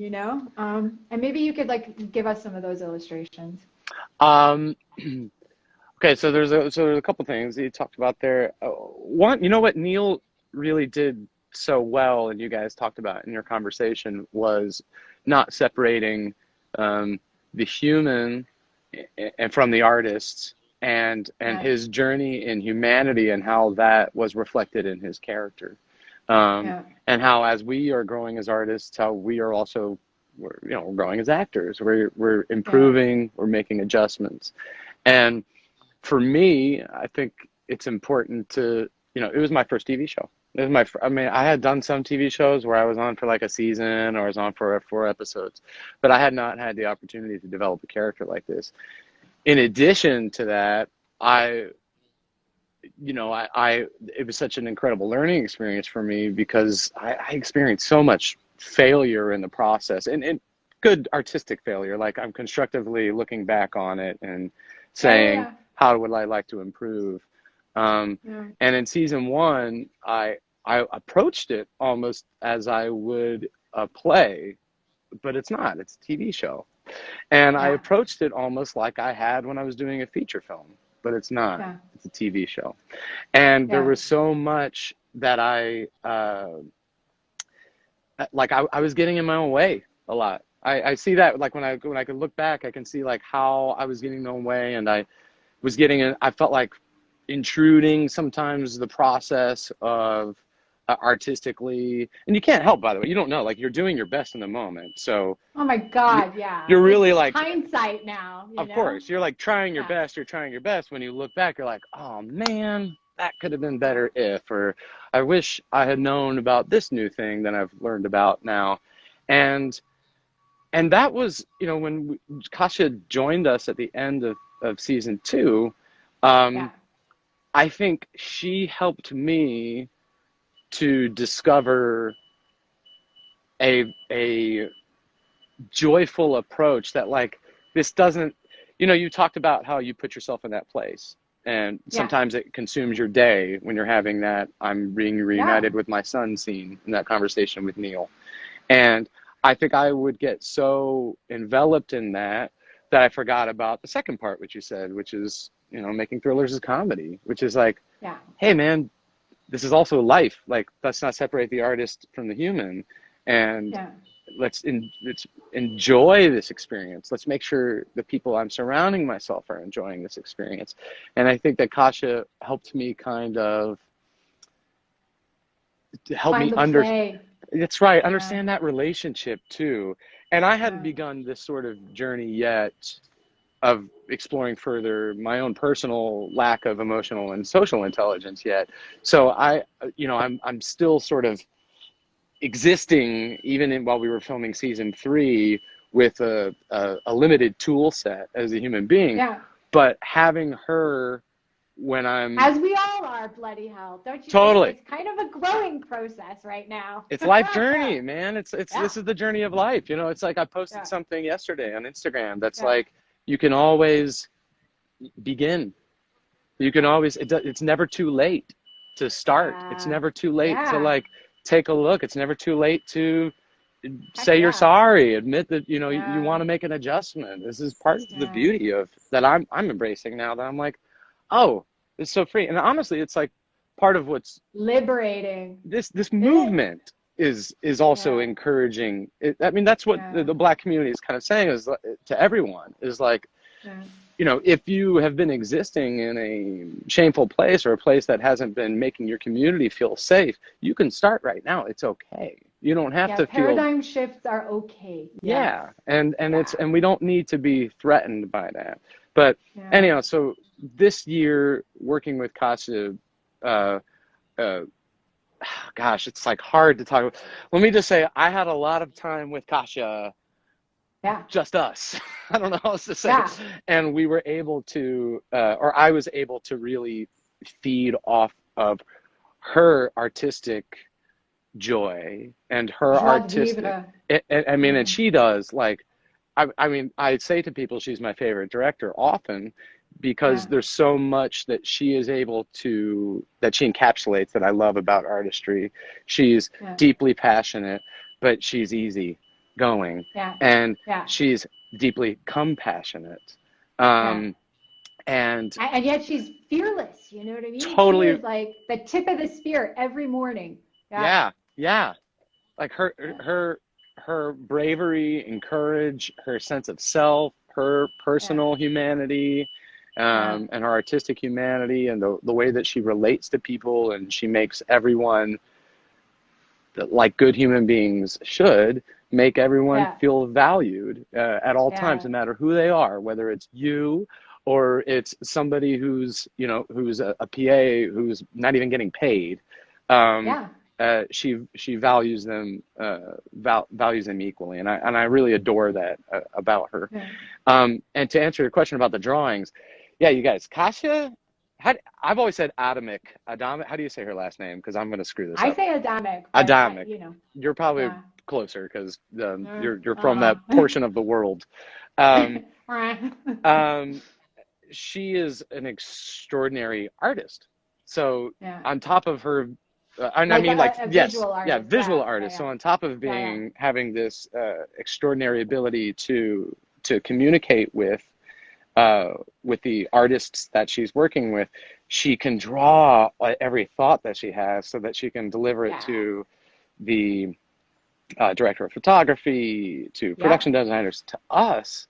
and maybe you could like give us some of those illustrations. Um, okay, so there's a couple things that you talked about there. One, you know what Neil really did so well, and you guys talked about in your conversation, was not separating um, the human and from the artist, and Yeah, his journey in humanity, and how that was reflected in his character, yeah, and how, as we are growing as artists, how we are also, we're growing as actors. We're yeah, improving, we're making adjustments. And for me, I think it's important to, it was my first TV show. It was I mean, I had done some TV shows where I was on for like a season, or I was on for 4 episodes, but I had not had the opportunity to develop a character like this. In addition to that, I, it was such an incredible learning experience for me, because I experienced so much failure in the process, and good artistic failure. Like, I'm constructively looking back on it and yeah, saying, yeah, how would I like to improve? yeah, And in season one, I approached it almost as I would a play, but it's not. It's a TV show. And I yeah, approached it almost like I had when I was doing a feature film, but it's not. yeah, It's a TV show. And there yeah, was so much that I was getting in my own way a lot. I see that, like, when I could look back, I can see like how I was getting in my own way, and I felt like intruding sometimes the process of artistically. And you can't help, by the way, you don't know, like, you're doing your best in the moment. So oh my you, God, yeah, you're it's really like, hindsight now, of course, you're like trying your yeah, best. You're trying your best. When you look back, you're like, oh man, that could have been better if, or I wish I had known about this new thing that I've learned about now. And that was, when Kasha joined us at the end of season two, yeah, um, I think she helped me to discover a joyful approach that, like, this doesn't, you know, you talked about how you put yourself in that place. And Yeah. sometimes it consumes your day when you're having that I'm being reunited with my son scene in that conversation with Neil. And I think I would get so enveloped in that I forgot about the second part, which you said, which is, you know, making thrillers as comedy, which is like, Yeah. hey, man, this is also life. Like, let's not separate the artist from the human. And Yeah. let's enjoy this experience. Let's make sure the people I'm surrounding myself are enjoying this experience. And I think that Kasha helped me kind of help Find me the play. That's right, Yeah. understand that relationship too. And I hadn't Yeah. begun this sort of journey yet of exploring further my own personal lack of emotional and social intelligence yet. So I'm still sort of existing, even while we were filming season 3, with a limited tool set as a human being. Yeah. But having her when I'm As we all are, bloody hell, don't you Totally. think? It's kind of a growing process right now. It's life journey, man. It's Yeah. This is the journey of life. You know, it's like I posted Yeah. something yesterday on Instagram that's Yeah. like, you can always begin. You can always, it's never too late to start. It's Yeah. never too late to Yeah. like take a look. It's never too late to say yeah. you're sorry, admit that, you know, Yeah. you want to make an adjustment. This is part of the Yeah. beauty of that I'm embracing now, that I'm like, oh, it's so free. And honestly, it's like part of what's Liberating. this movement is also Yeah. encouraging it. I mean, that's what Yeah. the Black community is kind of saying, is to everyone, is like, Yeah. you know, if you have been existing in a shameful place, or a place that hasn't been making your community feel safe, you can start right now. It's okay. You don't have Yeah, to feel. paradigm shifts are okay. Yeah, and Yeah. and we don't need to be threatened by that. But Yeah. anyhow, so this year working with Kasha, uh, gosh, it's like hard to talk about. Let me just say, I had a lot of time with Kasha, Yeah. just us. I don't know how else to say Yeah. it. And we were able to, or I was able to really feed off of her artistic joy and her Joie de artistic. vivre. I mean, and she does, like, I mean, I say to people she's my favorite director often, because Yeah. there's so much that she is able to, that she encapsulates, that I love about artistry. She's Yeah. deeply passionate, but she's easy going. Yeah. And Yeah. she's deeply compassionate. Yeah. And And yet she's fearless, you know what I mean? Totally. She is like the tip of the spear every morning. yeah. Like her bravery and courage, her sense of self, her personal humanity, and her artistic humanity, and the way that she relates to people, and she makes everyone, like good human beings should, make everyone feel valued at all times, no matter who they are, whether it's you or it's somebody who's, you know, who's a PA who's not even getting paid. She values them, values them equally, and I really adore that about her. And to answer your question about the drawings, yeah, you guys, Kasha, I've always said Adamic. How do you say her last name? Because I'm going to screw this up. I say Adamic. Adamic. You know. You're probably closer, because you're from that portion of the world. She is an extraordinary artist. So on top of her, visual artist. So on top of having this extraordinary ability to communicate with the artists that she's working with, she can draw every thought that she has, so that she can deliver it to the director of photography, to production designers, to us,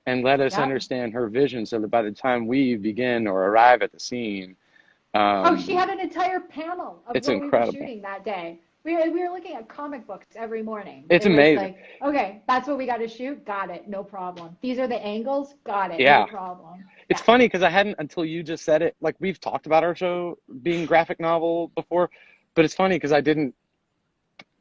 and let us understand her vision, so that by the time we begin or arrive at the scene, she had an entire panel of what we were shooting that day. We were looking at comic books every morning. It's amazing. Like, okay, that's what we got to shoot. Got it. No problem. These are the angles. Got it. No problem. It's funny, because I hadn't, until you just said it, like, we've talked about our show being graphic novel before, but it's funny because I didn't,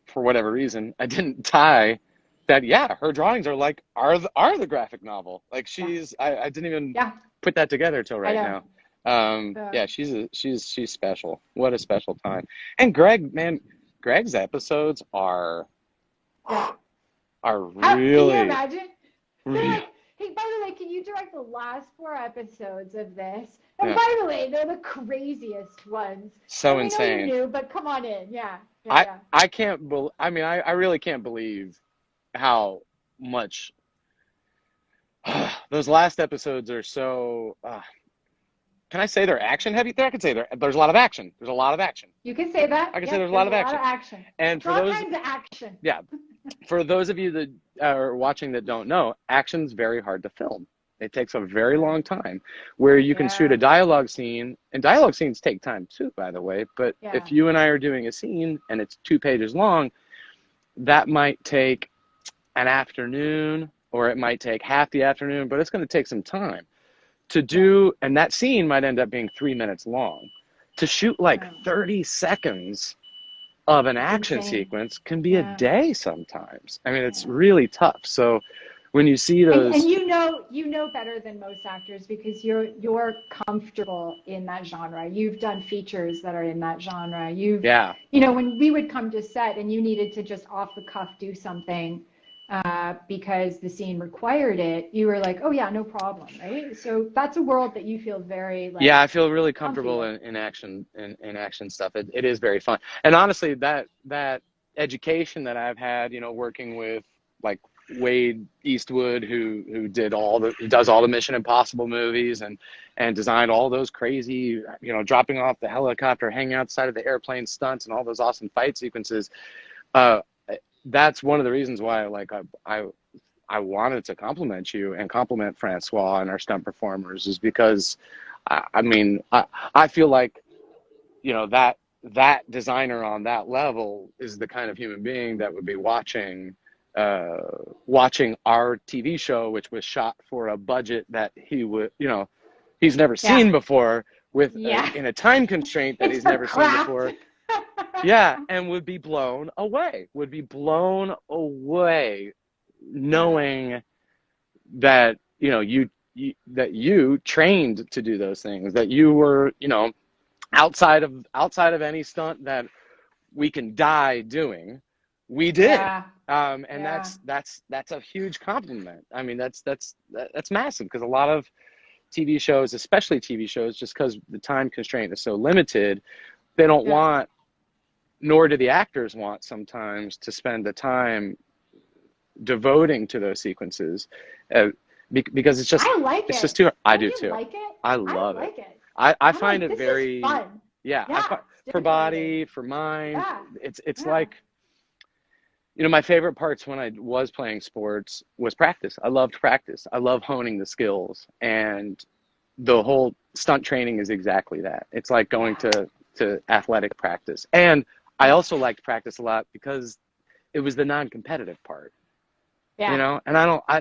for whatever reason, I didn't tie that, her drawings are like, are the graphic novel. Like, she's, I didn't even put that together till right now. She's special. What a special time. And Greg's episodes are really. Can you imagine? They're like, Hey, by the way, can you direct the last 4 episodes of this? And Yeah. by the way, they're the craziest ones. So And I know you're insane. new, but come on in. Yeah, yeah, I yeah. I can't bel I mean, I really can't believe how much those last episodes are so can I say they're action heavy? I can say there's a lot of action. There's a lot of action. You can say that. I can say Yep, there's a there's lot a of lot of action. action. And It's for all those, kinds of action. yeah, for those of you that are watching that don't know, action's very hard to film. It takes a very Yeah. long time where you can shoot Yeah. a dialogue scene, and dialogue scenes take time too, by the way. But Yeah. if you and I are doing a scene and it's 2 pages long, that might take an afternoon or it might take half the afternoon, but it's going to take some time to do, and that scene might end up being 3 minutes long. To shoot like Yeah. 30 seconds of an It's action insane. sequence can be a Yeah. day sometimes. I mean, it's Yeah. really tough. So when you see And those, you know better than most actors because you're comfortable in that genre. You've done features that are in that genre. yeah, When we would come to set and you needed to just off the cuff do something because the scene required it, you were like, oh yeah, no problem, right? So that's a world that you feel very yeah, like I feel really comfy comfortable with. in action, in action stuff. It is very fun. And honestly, that education that I've had, working with like Wade Eastwood, who does all the Mission Impossible movies and designed all those crazy, dropping off the helicopter, hanging outside of the airplane stunts and all those awesome fight sequences. Uh, that's one of the reasons why, like, I wanted to compliment you and compliment Francois and our stunt performers is because, I mean, I feel like, that designer on that level is the kind of human being that would be watching our TV show, which was shot for a budget that he's never Yeah. seen before Yeah. in a time constraint that It's he's a never seen craft. before. Yeah, and would be blown away, knowing that, that you trained to do those things, that you were, outside of any stunt that we can die doing, we did. Yeah. And Yeah. that's a huge compliment. I mean, that's massive because a lot of TV shows, especially TV shows, just because the time constraint is so limited, they don't Yeah. want, nor do the actors want sometimes, to spend the time devoting to those sequences, because it's just I like it's it. just too. I Don't do you too. like it? I I love it. like it. I I'm find like, it this very, is fun. yeah. Yeah. For Stimulating. body, for mind. Yeah. It's Yeah. like, my favorite parts when I was playing sports was practice. I loved practice. I love honing the skills, and the whole stunt training is exactly that. It's like going to athletic practice, and I also liked practice a lot because it was the non-competitive part. Yeah. And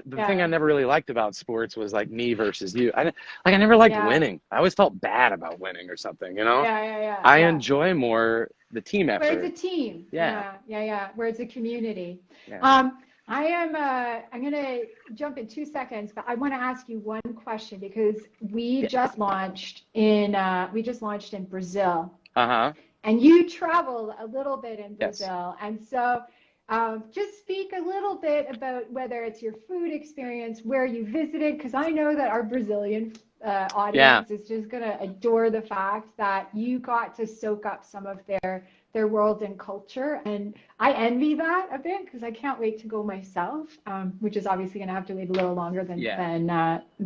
the thing I Yeah. never really liked about sports was like me versus you. I never liked Yeah. winning. I always felt bad about winning or something, Yeah. Yeah. I Yeah. enjoy more the team Where effort. it's a team. Yeah. Yeah. Where it's a community. Yeah. I'm gonna jump in 2 seconds, but I want to ask you one question because we Yeah. just launched in Brazil, Uh-huh. and you travel a little bit in Yes. Brazil, and so just speak a little bit about whether it's your food experience, where you visited, because I know that our Brazilian audience is just gonna adore the fact that you got to soak up some of their world and culture, and I envy that a bit because I can't wait to go myself, which is obviously gonna have to wait a little longer than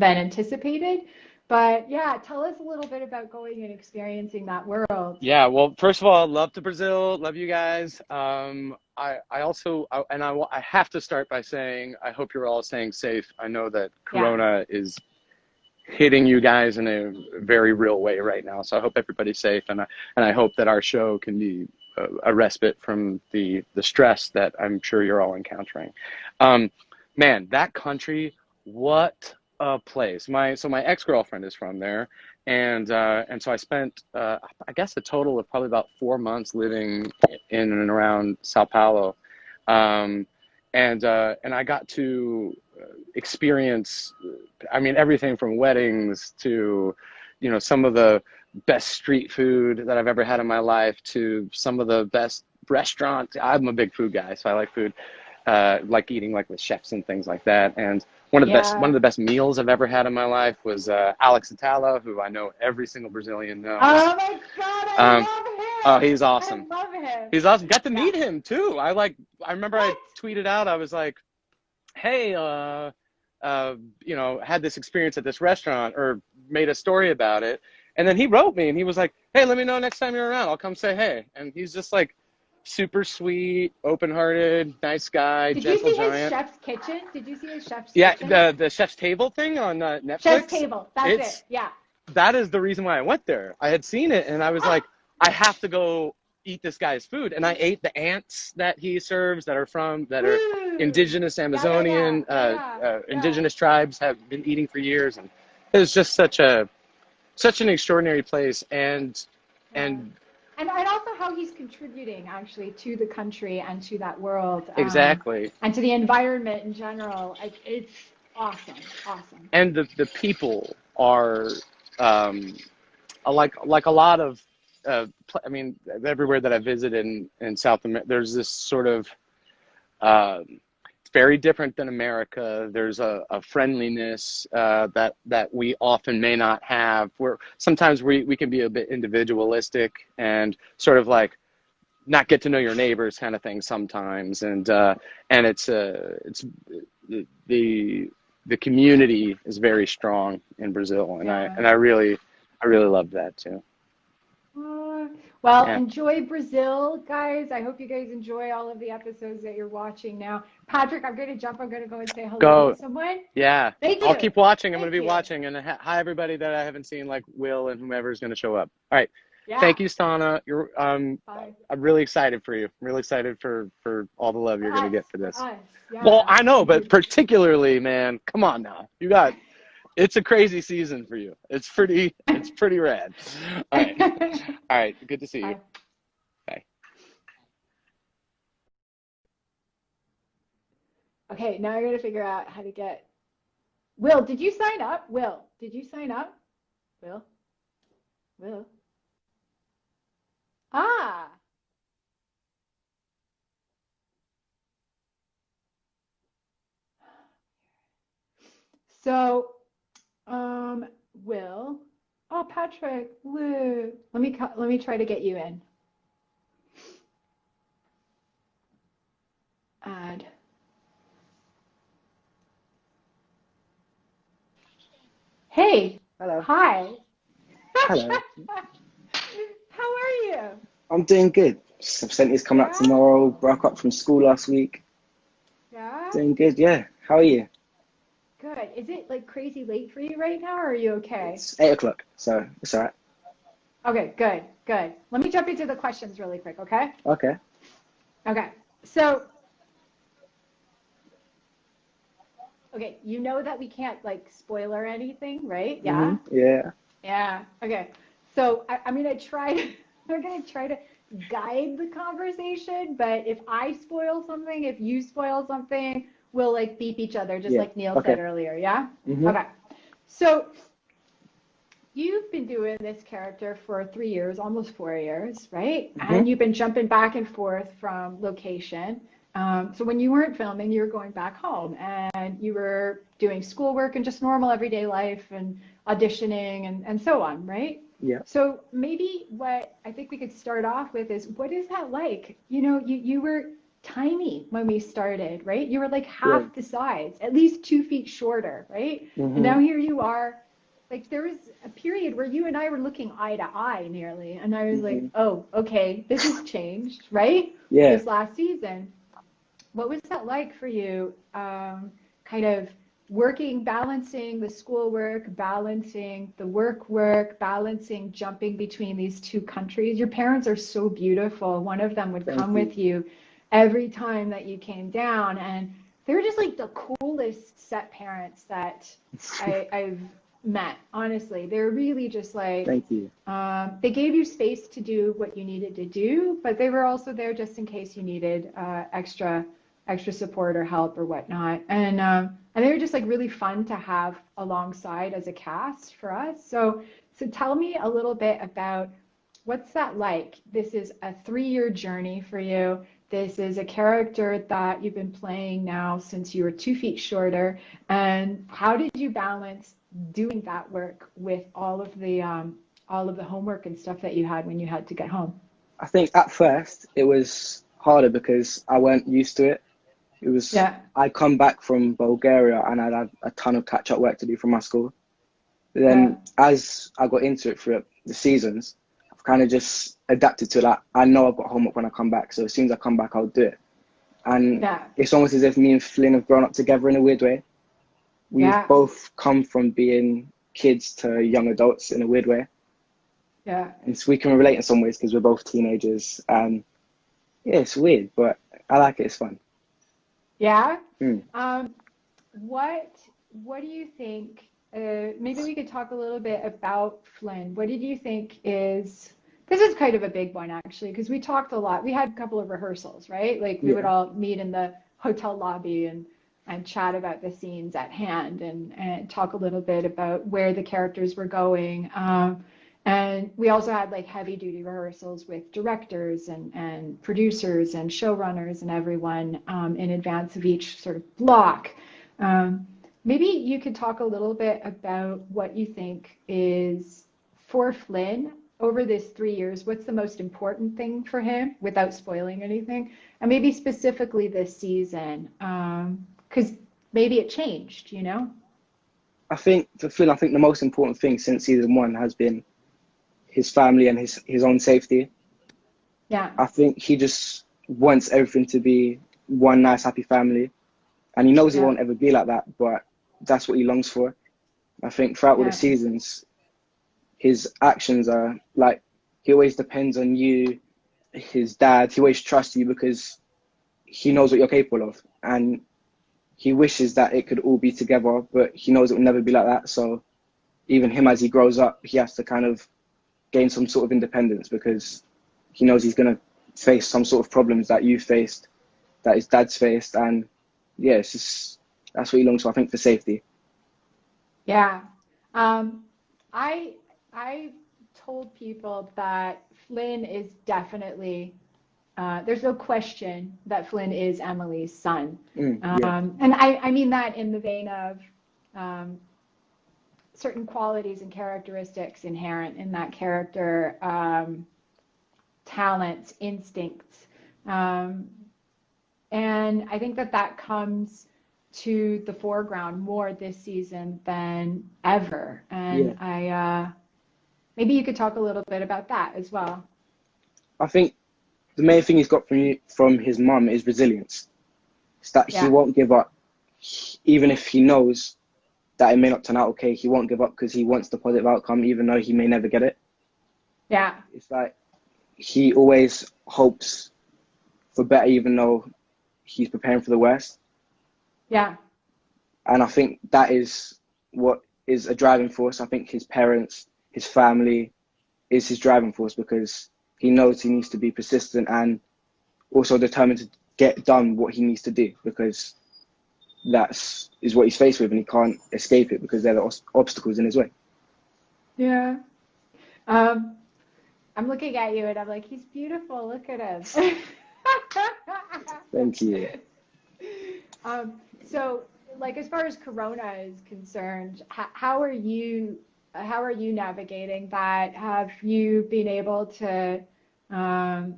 anticipated. But yeah, tell us a little bit about going and experiencing that world. Yeah, well, first of all, love to Brazil, love you guys. I also, I have to start by saying, I hope you're all staying safe. I know that Corona is hitting you guys in a very real way right now, so I hope everybody's safe, and I hope that our show can be a respite from the stress that I'm sure you're all encountering. Man, that country, what a place. My ex-girlfriend is from there, and so I spent I guess a total of probably about 4 months living in and around Sao Paulo, and I got to experience, I mean, everything from weddings to, some of the best street food that I've ever had in my life to some of the best restaurants. I'm a big food guy, so I like food. like eating like with chefs and things like that. And one of Yeah. the best meals I've ever had in my life was Alex Atala, who I know every single Brazilian knows. Oh my God, I Um, love him. oh, he's awesome. I love him. He's awesome. Got to Yeah. meet him too. I remember What? I tweeted out, I was like, hey, you know, had this experience at this restaurant, or made a story about it. And then he wrote me and he was like, hey, let me know next time you're around. I'll come say hey. And he's just like super sweet, open-hearted, nice guy, Did you gentle see his giant. chef's kitchen? Did you see his chef's Yeah, kitchen? the chef's table thing on Netflix. Chef's table. That's it. Yeah. That is the reason why I went there. I had seen it and I was like, I have to go eat this guy's food. And I ate the ants that he serves that are Woo. indigenous Amazonian, Yeah. indigenous tribes have been eating for years. And it was just such an extraordinary place. And also how he's contributing actually to the country and to that world. Exactly. And to the environment in general. It's awesome. Awesome. And the people are like a lot of, I mean, everywhere that I visited in South America, there's this sort of, it's very different than America. There's a friendliness that we often may not have, where sometimes we can be a bit individualistic and sort of like not get to know your neighbors kind of thing sometimes. And it's the community is very strong in Brazil, and I really loved that too. Well, enjoy Brazil, guys. I hope you guys enjoy all of the episodes that you're watching now. Patrick, I'm going to jump. I'm going to go and say hello to someone. Yeah. Thank you. I'll keep watching. I'm going to be watching. And hi, everybody that I haven't seen, like Will and whomever is going to show up. All right. Yeah. Thank you, STANA. You're, I'm really excited for you. I'm really excited for all the love you're going to get for this. Yeah. Well, I know, but particularly, man, come on now. It's a crazy season for you. It's pretty rad. All right. All right. Good to see you. Bye. Okay, now I got to figure out how to get. Will, did you sign up? Will, did you sign up? Will? Ah. So, Will. Oh, Patrick, Lou. Let me try to get you in. Add. Hey. Hello. Hi. Hello. How are you? I'm doing good. Senti's coming up tomorrow. Broke up from school last week. Yeah. Doing good, yeah. How are you? Good. Is it like crazy late for you right now, or are you okay? It's 8 o'clock, so it's all right. Okay, good. Let me jump into the questions really quick, okay? Okay. So, you know that we can't like spoiler anything, right? Yeah. Mm-hmm. Yeah. Yeah. Okay. So I'm gonna try. We're gonna try to guide the conversation, but if I spoil something, if you spoil something, we'll like beep each other, just like Neil said earlier. Yeah. Mm-hmm. Okay. So you've been doing this character for 3 years, almost 4 years, right? Mm-hmm. And you've been jumping back and forth from location. So when you weren't filming, you were going back home and you were doing schoolwork and just normal everyday life and auditioning and so on, right? Yeah. So maybe what I think we could start off with is, what is that like? You know, you were tiny when we started, right? You were like half the size, at least 2 feet shorter, right? Mm-hmm. And now here you are. Like there was a period where you and I were looking eye to eye nearly. And I was like, oh, okay, this has changed, right? Yeah. This last season. What was that like for you, kind of balancing the schoolwork, balancing the work, balancing jumping between these 2 countries? Your parents are so beautiful. One of them would come with you every time that you came down. And they were just like the coolest set parents that I've met, honestly. They're really just like, thank you. They gave you space to do what you needed to do, but they were also there just in case you needed extra support or help or whatnot. And they were just like really fun to have alongside as a cast for us. So tell me a little bit about What's that like? This is a 3-year journey for you. This is a character that you've been playing now since you were 2 feet shorter. And how did you balance doing that work with all of the homework and stuff that you had when you had to get home? I think at first it was harder because I weren't used to it. It was, Yeah, I come back from Bulgaria and I'd had a ton of catch-up work to do from my school. But yeah, then as I got into it through the seasons, I've kind of just adapted to that. I know I've got homework when I come back, so as soon as I come back, I'll do it. And yeah, it's almost as if me and Flynn have grown up together in a weird way. We've yeah, both come from being kids to young adults in a weird way. yeah. And so we can relate in some ways because we're both teenagers. And yeah, it's weird, but I like it. It's fun. Yeah. Mm. What what do you think? Maybe we could talk a little bit about Flynn. What did you think is this is kind of a big one actually, because we talked a lot. We had a couple of rehearsals, right? Like we would Yeah. all meet in the hotel lobby and chat about the scenes at hand and talk a little bit about where the characters were going. And we also had like heavy duty rehearsals with directors and producers and showrunners and everyone in advance of each sort of block. Um, Maybe you could talk a little bit about what you think is for Flynn over this 3 years. What's the most important thing for him without spoiling anything? And maybe specifically this season, because maybe it changed, you know? I think for Flynn, I think the most important thing since season one has been his family and his own safety. Yeah, I think he just wants everything to be one nice, happy family. And he knows it yeah, won't ever be like that, but that's what he longs for. I think throughout all the yeah, seasons, his actions are like, he always depends on you, his dad. He always trusts you because he knows what you're capable of. And he wishes that it could all be together, but he knows it will never be like that. So even him, as he grows up, he has to kind of gain some sort of independence because he knows he's going to face some sort of problems that you faced, that his dad's faced. And yeah, it's just, that's what he longs for, I think, for safety. yeah. Um, I I told people that Flynn is definitely there's no question that Flynn is Emily's son. Yeah, And I mean that in the vein of um, certain qualities and characteristics inherent in that character, talents, instincts. Um, and I think that that comes to the foreground more this season than ever. yeah. And maybe you could talk a little bit about that as well. I think the main thing he's got from his mum is resilience. It's that he Yeah, won't give up, even if he knows that it may not turn out okay. He won't give up because he wants the positive outcome, even though he may never get it. yeah, It's like he always hopes for better, even though he's preparing for the worst. yeah, And I think that is what is a driving force. I think his parents, his family is his driving force because he knows he needs to be persistent and also determined to get done what he needs to do because that's is what he's faced with and he can't escape it because there are obstacles in his way. yeah. Um, I'm looking at you and I'm like, he's beautiful. Look at him. Thank you. So, like, as far as Corona is concerned, how are you navigating that? Have you been able to um,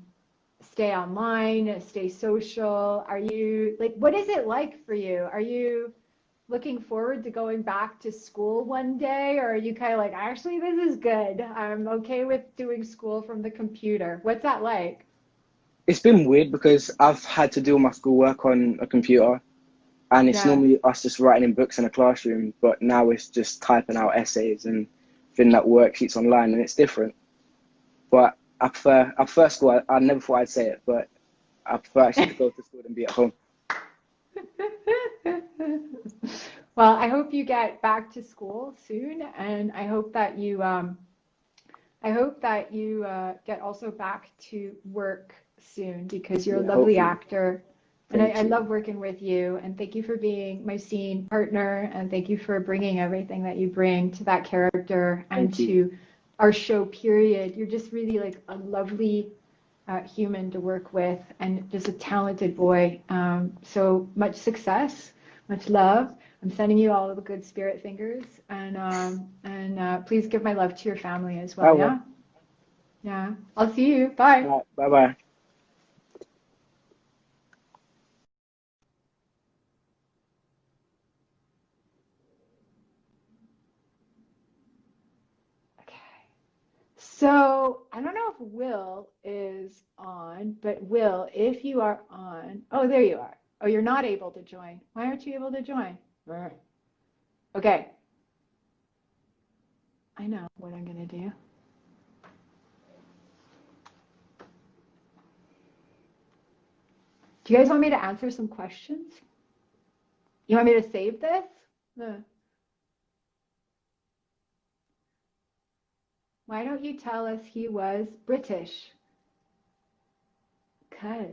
stay online, stay social? Are you like, what is it like for you? Are you looking forward to going back to school one day, or are you kind of like, actually, this is good. I'm okay with doing school from the computer. What's that like? It's been weird because I've had to do all my schoolwork on a computer and it's Yeah. normally us just writing in books in a classroom, but now it's just typing out essays and filling out worksheets online and it's different. But I prefer school. I never thought I'd say it, but I prefer actually to go to school than be at home. Well, I hope you get back to school soon, and I hope that you get also back to work soon because you're a Yeah, lovely hopefully. actor. And Thank I you. love working with you. And thank you for being my scene partner. And thank you for bringing everything that you bring to that character and Thank you. to our show period. You're just really like a lovely human to work with, and just a talented boy. So much success, much love. I'm sending you all of the good spirit fingers, and please give my love to your family as well. Yeah, yeah. I'll see you. Bye. Bye bye. So I don't know if Will is on, but Will, if you are on, oh, there you are. Oh, you're not able to join. Why aren't you able to join? Okay. I know what I'm going to do. Do you guys want me to answer some questions? You want me to save this? Why don't you tell us he was British? Because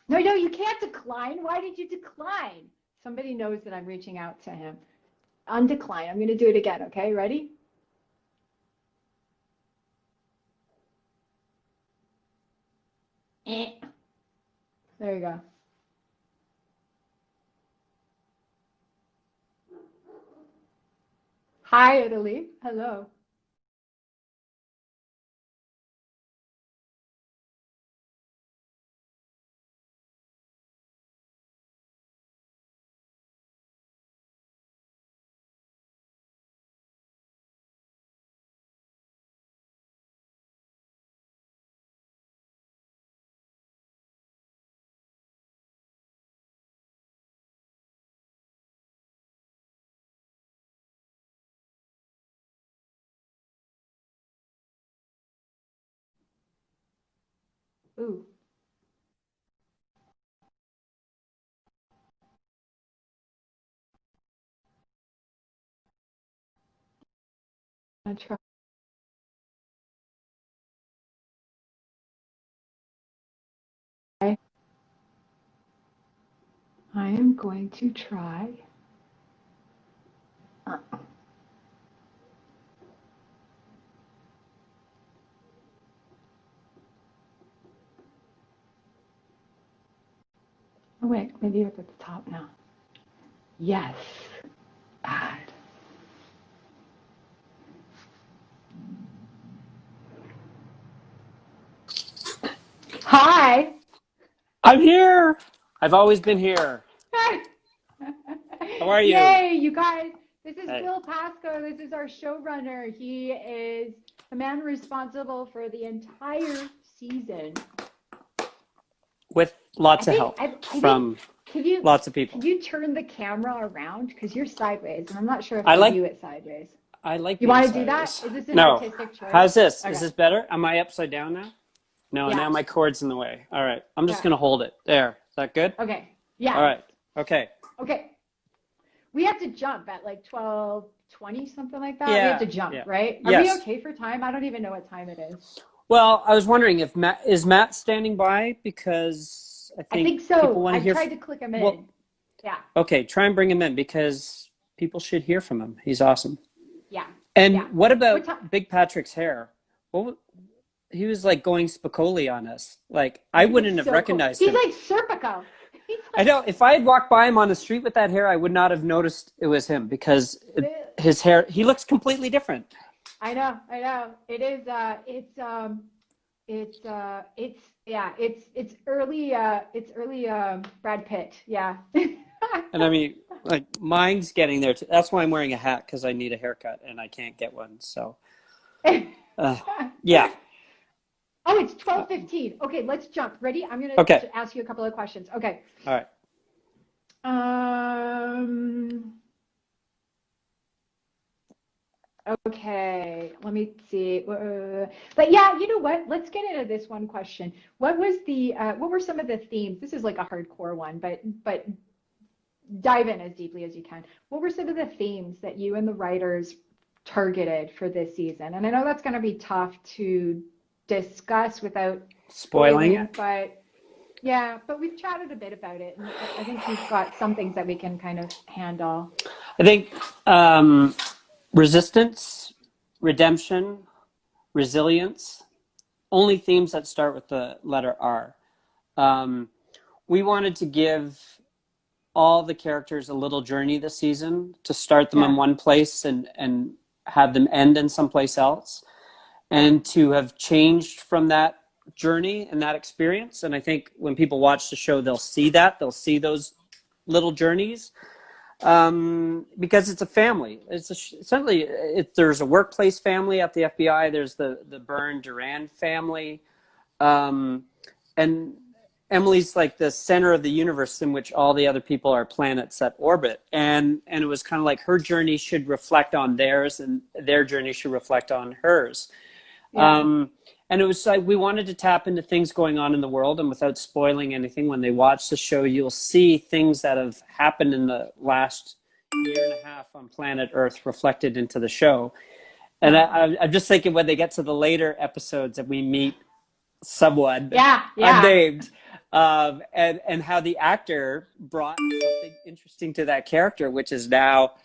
no, you can't decline. Why did you decline? Somebody knows that I'm reaching out to him. Undecline. I'm going to do it again, okay? Ready? There you go. Hi, Italy. Hello. Ooh. I'm gonna try. I am going to try. Oh, wait, maybe up at the top now. Yes. Add. Hi. I'm here. I've always been here. How are you? Yay, you guys. This is Hey. Bill Pasco. This is our showrunner. He is the man responsible for the entire season. With lots of help from lots of people. Can you turn the camera around? Because you're sideways, and I'm not sure if I I like view it sideways. I like You being want to do sideways. that? Is this an No. artistic choice? How's this? Okay. Is this better? Am I upside down now? No, Yeah. now my cord's in the way. All right. I'm just Yeah. going to hold it. There. Is that good? Okay. Yeah. All right. Okay. Okay. We have to jump at like 12:20, something like that. Yeah. We have to jump, Yeah. right? Are Yes. we okay for time? I don't even know what time it is. Well, I was wondering if Matt standing by, because I think so. people want to hear. I tried to click him in. Well, yeah. Okay, try and bring him in because people should hear from him. He's awesome. Yeah. And Yeah. what about Big Patrick's hair? He was like going Spicoli on us. Like I wouldn't have recognized him. He's like Serpico. I know. If I had walked by him on the street with that hair, I would not have noticed it was him because his hair. He looks completely different. I know. It is. It's early. It's early. Brad Pitt. Yeah. And I mean, like mine's getting there too. That's why I'm wearing a hat, because I need a haircut and I can't get one. So, yeah. Oh, it's 12:15. Okay, let's jump. Ready? I'm gonna ask you a couple of questions. Okay. All right. Okay, let me see. But yeah, you know what? Let's get into this one question. What were some of the themes? This is like a hardcore one, but dive in as deeply as you can. What were some of the themes that you and the writers targeted for this season? And I know that's going to be tough to discuss without spoiling it, but yeah, but we've chatted a bit about it, and I think we've got some things that we can kind of handle. I think resistance, redemption, resilience, only themes that start with the letter R. We wanted to give all the characters a little journey this season, to start them in one place and have them end in someplace else, and to have changed from that journey and that experience. And I think when people watch the show, they'll see that. They'll see those little journeys, because it's a family. Essentially, there's a workplace family at the FBI. There's the Byrne Duran family, and Emily's like the center of the universe in which all the other people are planets that orbit. And it was kind of like her journey should reflect on theirs, and their journey should reflect on hers. Yeah. And it was like we wanted to tap into things going on in the world, and without spoiling anything, when they watch the show, you'll see things that have happened in the last year and a half on planet Earth reflected into the show. And I'm just thinking when they get to the later episodes that we meet someone unnamed, and how the actor brought something interesting to that character, which is now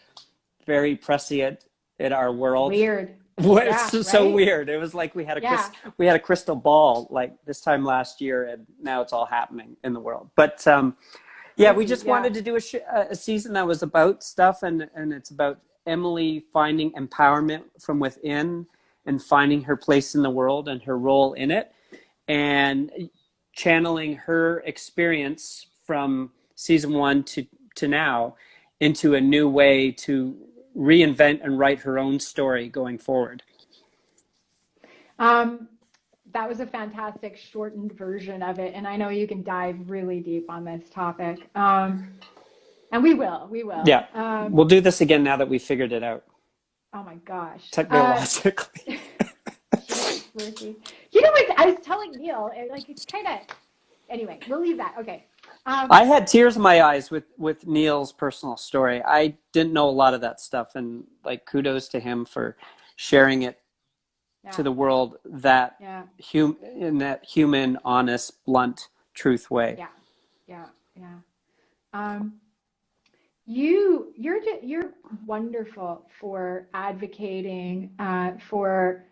very prescient in our world. Weird. It's so weird. It was like we had a crystal ball like this time last year, and now it's all happening in the world. But we just wanted to do a season that was about stuff, and it's about Emily finding empowerment from within and finding her place in the world and her role in it, and channeling her experience from season 1 to now into a new way to reinvent and write her own story going forward. That was a fantastic shortened version of it, and I know you can dive really deep on this topic. And we will. Yeah, we'll do this again now that we figured it out. Oh my gosh. Technologically. You know what? I was telling Neil, it's kind of. Anyway, we'll leave that. Okay. I had tears in my eyes with Neil's personal story. I didn't know a lot of that stuff, and like kudos to him for sharing it to the world that in that human, honest, blunt, truth way. You're wonderful for advocating for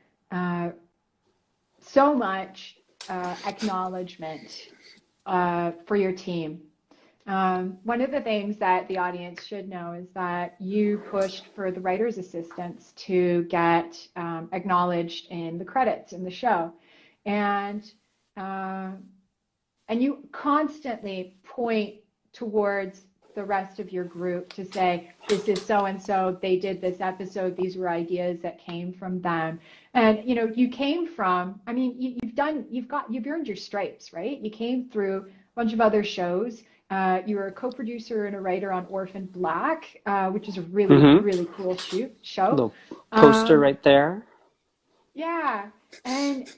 so much acknowledgement for your team. One of the things that the audience should know is that you pushed for the writer's assistants to get acknowledged in the credits in the show, and you constantly point towards the rest of your group to say, this is so and so, they did this episode, these were ideas that came from them. And you came from, I mean, you've earned your stripes, right? You came through a bunch of other shows. You were a co-producer and a writer on Orphan Black, which is a really cool show. Little poster right there. Yeah, and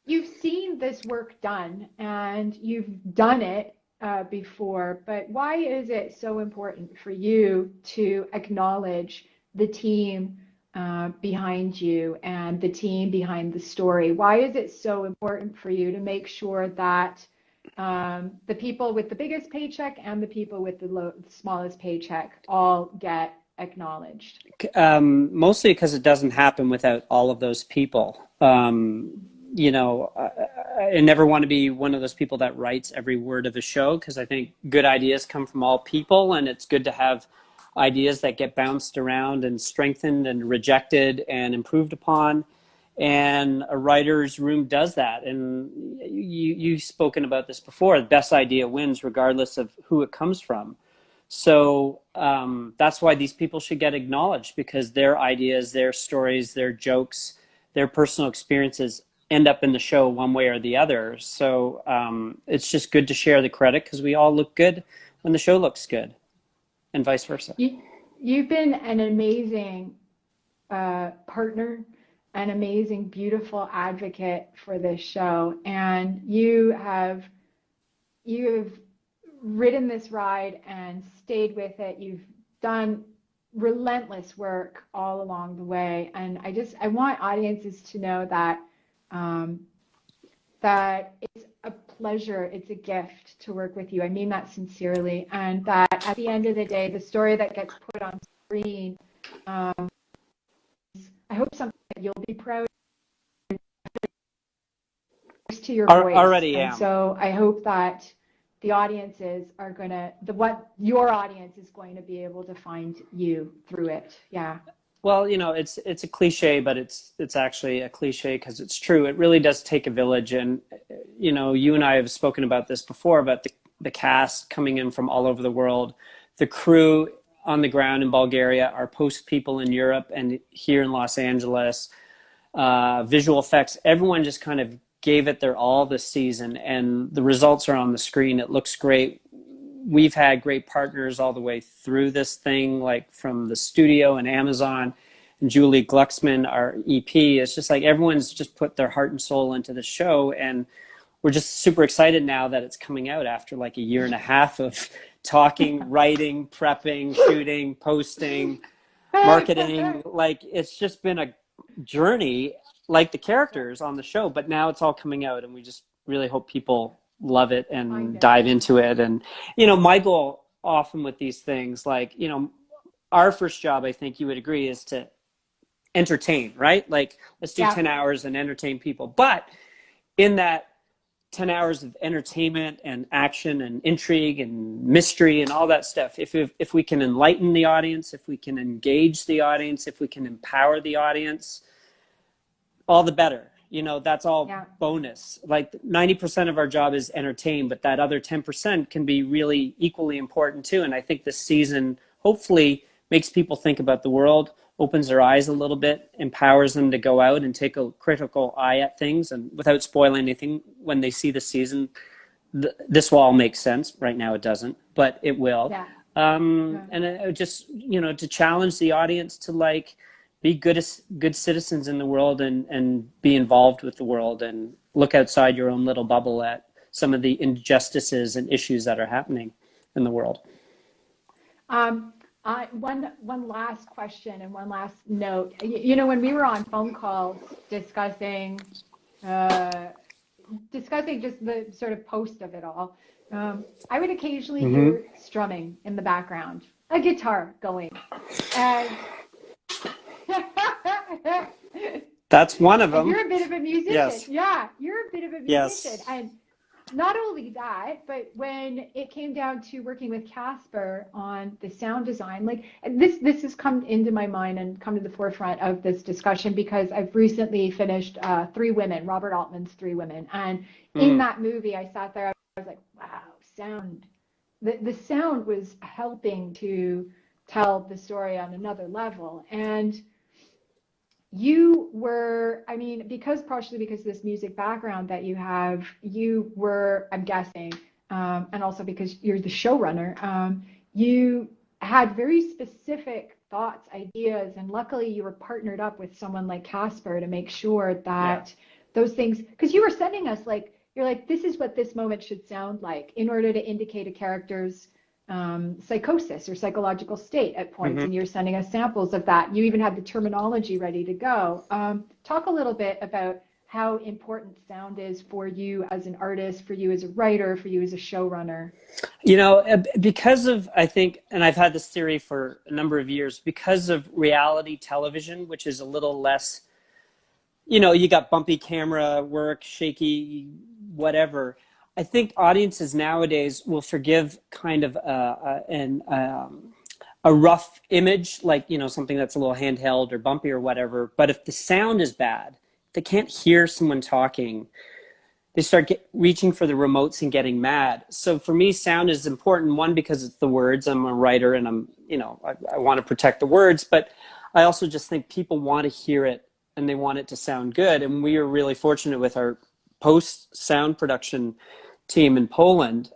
you've seen this work done, and you've done it before, but why is it so important for you to acknowledge the team behind you and the team behind the story? Why is it so important for you to make sure that the people with the biggest paycheck and the people with the smallest paycheck all get acknowledged? Mostly because it doesn't happen without all of those people. I never want to be one of those people that writes every word of a show, because I think good ideas come from all people, and it's good to have ideas that get bounced around and strengthened and rejected and improved upon. And a writer's room does that. And you've spoken about this before. The best idea wins regardless of who it comes from. So that's why these people should get acknowledged, because their ideas, their stories, their jokes, their personal experiences end up in the show one way or the other. So it's just good to share the credit, because we all look good when the show looks good, and vice versa. You've been an amazing partner, an amazing, beautiful advocate for this show, and you have ridden this ride and stayed with it. You've done relentless work all along the way, and I want audiences to know that that it's a pleasure, it's a gift to work with you. I mean that sincerely, and that at the end of the day, the story that gets put on screen. I hope something that you'll be proud of to your voice. Already and am. so I hope that the audiences are what your audience is going to be able to find you through it. Yeah. Well, you know, it's a cliche, but it's actually a cliche because it's true. It really does take a village, and you know, you and I have spoken about this before about the cast coming in from all over the world, the crew on the ground in Bulgaria, our post people in Europe and here in Los Angeles, visual effects. Everyone just kind of gave it their all this season, and the results are on the screen. It looks great. We've had great partners all the way through this thing, like from the studio and Amazon and Julie Glucksman, our EP. It's just like everyone's just put their heart and soul into the show. And we're just super excited now that it's coming out after like a year and a half of talking, writing, prepping, shooting, posting, marketing. Like it's just been a journey like the characters on the show, but now it's all coming out and we just really hope people love it and dive into it. And, you know, my goal often with these things, like, you know, our first job, I think you would agree, is to entertain, right? Like, let's do 10 hours and entertain people. But in that 10 hours of entertainment and action and intrigue and mystery and all that stuff, if we can enlighten the audience, if we can engage the audience, if we can empower the audience, all the better. You know, that's all bonus. Like 90% of our job is entertain, but that other 10% can be really equally important too. And I think this season hopefully makes people think about the world, opens their eyes a little bit, empowers them to go out and take a critical eye at things. And without spoiling anything, when they see the season, this will all make sense. Right now it doesn't, but it will. Yeah. And it just, you know, to challenge the audience to like, be good citizens in the world and be involved with the world and look outside your own little bubble at some of the injustices and issues that are happening in the world. One last question and one last note. You know, when we were on phone calls discussing just the sort of post of it all, I would occasionally hear strumming in the background, a guitar going, and that's one of them. You're a bit of a musician. Yes. Yeah, you're a bit of a musician. Yes. And not only that, but when it came down to working with Casper on the sound design, like this has come into my mind and come to the forefront of this discussion because I've recently finished Three Women, Robert Altman's Three Women. And in that movie, I sat there, I was like, wow, sound. The sound was helping to tell the story on another level. And you were, I mean, partially because of this music background that you have, you were, I'm guessing, and also because you're the showrunner, you had very specific thoughts, ideas, and luckily you were partnered up with someone like Casper to make sure that those things, because you were sending us like, you're like, this is what this moment should sound like in order to indicate a character's psychosis or psychological state at points, and you're sending us samples of that. You even had the terminology ready to go. Talk a little bit about how important sound is for you as an artist, for you as a writer, for you as a showrunner. You know, because of, I think, and I've had this theory for a number of years, because of reality television, which is a little less, you know, you got bumpy camera work, shaky, whatever. I think audiences nowadays will forgive kind of a rough image, like, you know, something that's a little handheld or bumpy or whatever. But if the sound is bad, they can't hear someone talking, they start reaching for the remotes and getting mad. So for me, sound is important, one, because it's the words. I'm a writer and I'm, you know, I want to protect the words, but I also just think people want to hear it and they want it to sound good. And we are really fortunate with our post-sound production team in Poland,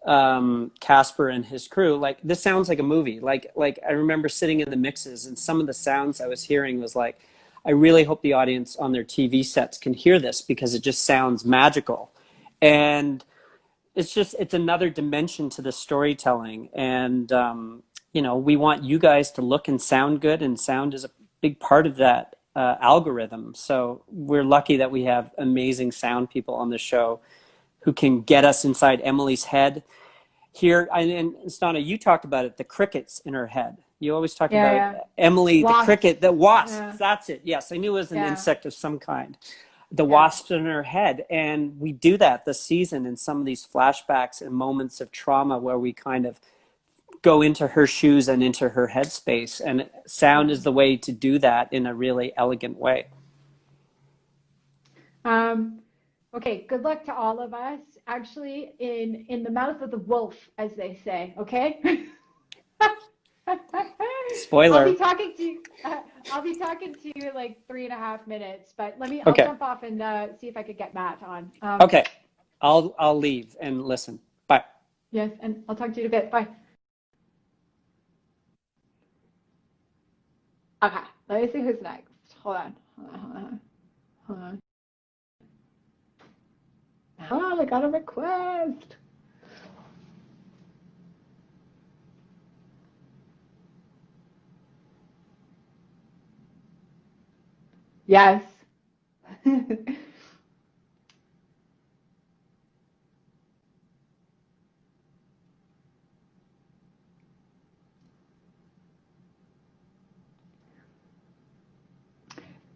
Casper and his crew. Like, this sounds like a movie. Like I remember sitting in the mixes and some of the sounds I was hearing was like, I really hope the audience on their TV sets can hear this because it just sounds magical. And it's another dimension to the storytelling. And, you know, we want you guys to look and sound good, and sound is a big part of that algorithm. So we're lucky that we have amazing sound people on the show who can get us inside Emily's head. Here, and STANA, you talked about it, the crickets in her head. You always talk Yeah, about yeah. Emily, the Wasps. cricket, the wasps. Yeah. That's it. Yes, I knew it was an Yeah. insect of some kind. The Yeah. wasp in her head. And we do that this season in some of these flashbacks and moments of trauma where we kind of go into her shoes and into her headspace. And sound is the way to do that in a really elegant way. Okay, good luck to all of us. Actually, in the mouth of the wolf, as they say. Okay. Spoiler. I'll be talking to you. I'll be talking to you in like 3.5 minutes. But I'll Okay. jump off and see if I could get Matt on. Okay. I'll leave and listen. Bye. Yes, and I'll talk to you in a bit. Bye. Okay, let me see who's next. Hold on. Oh, I got a request. Yes.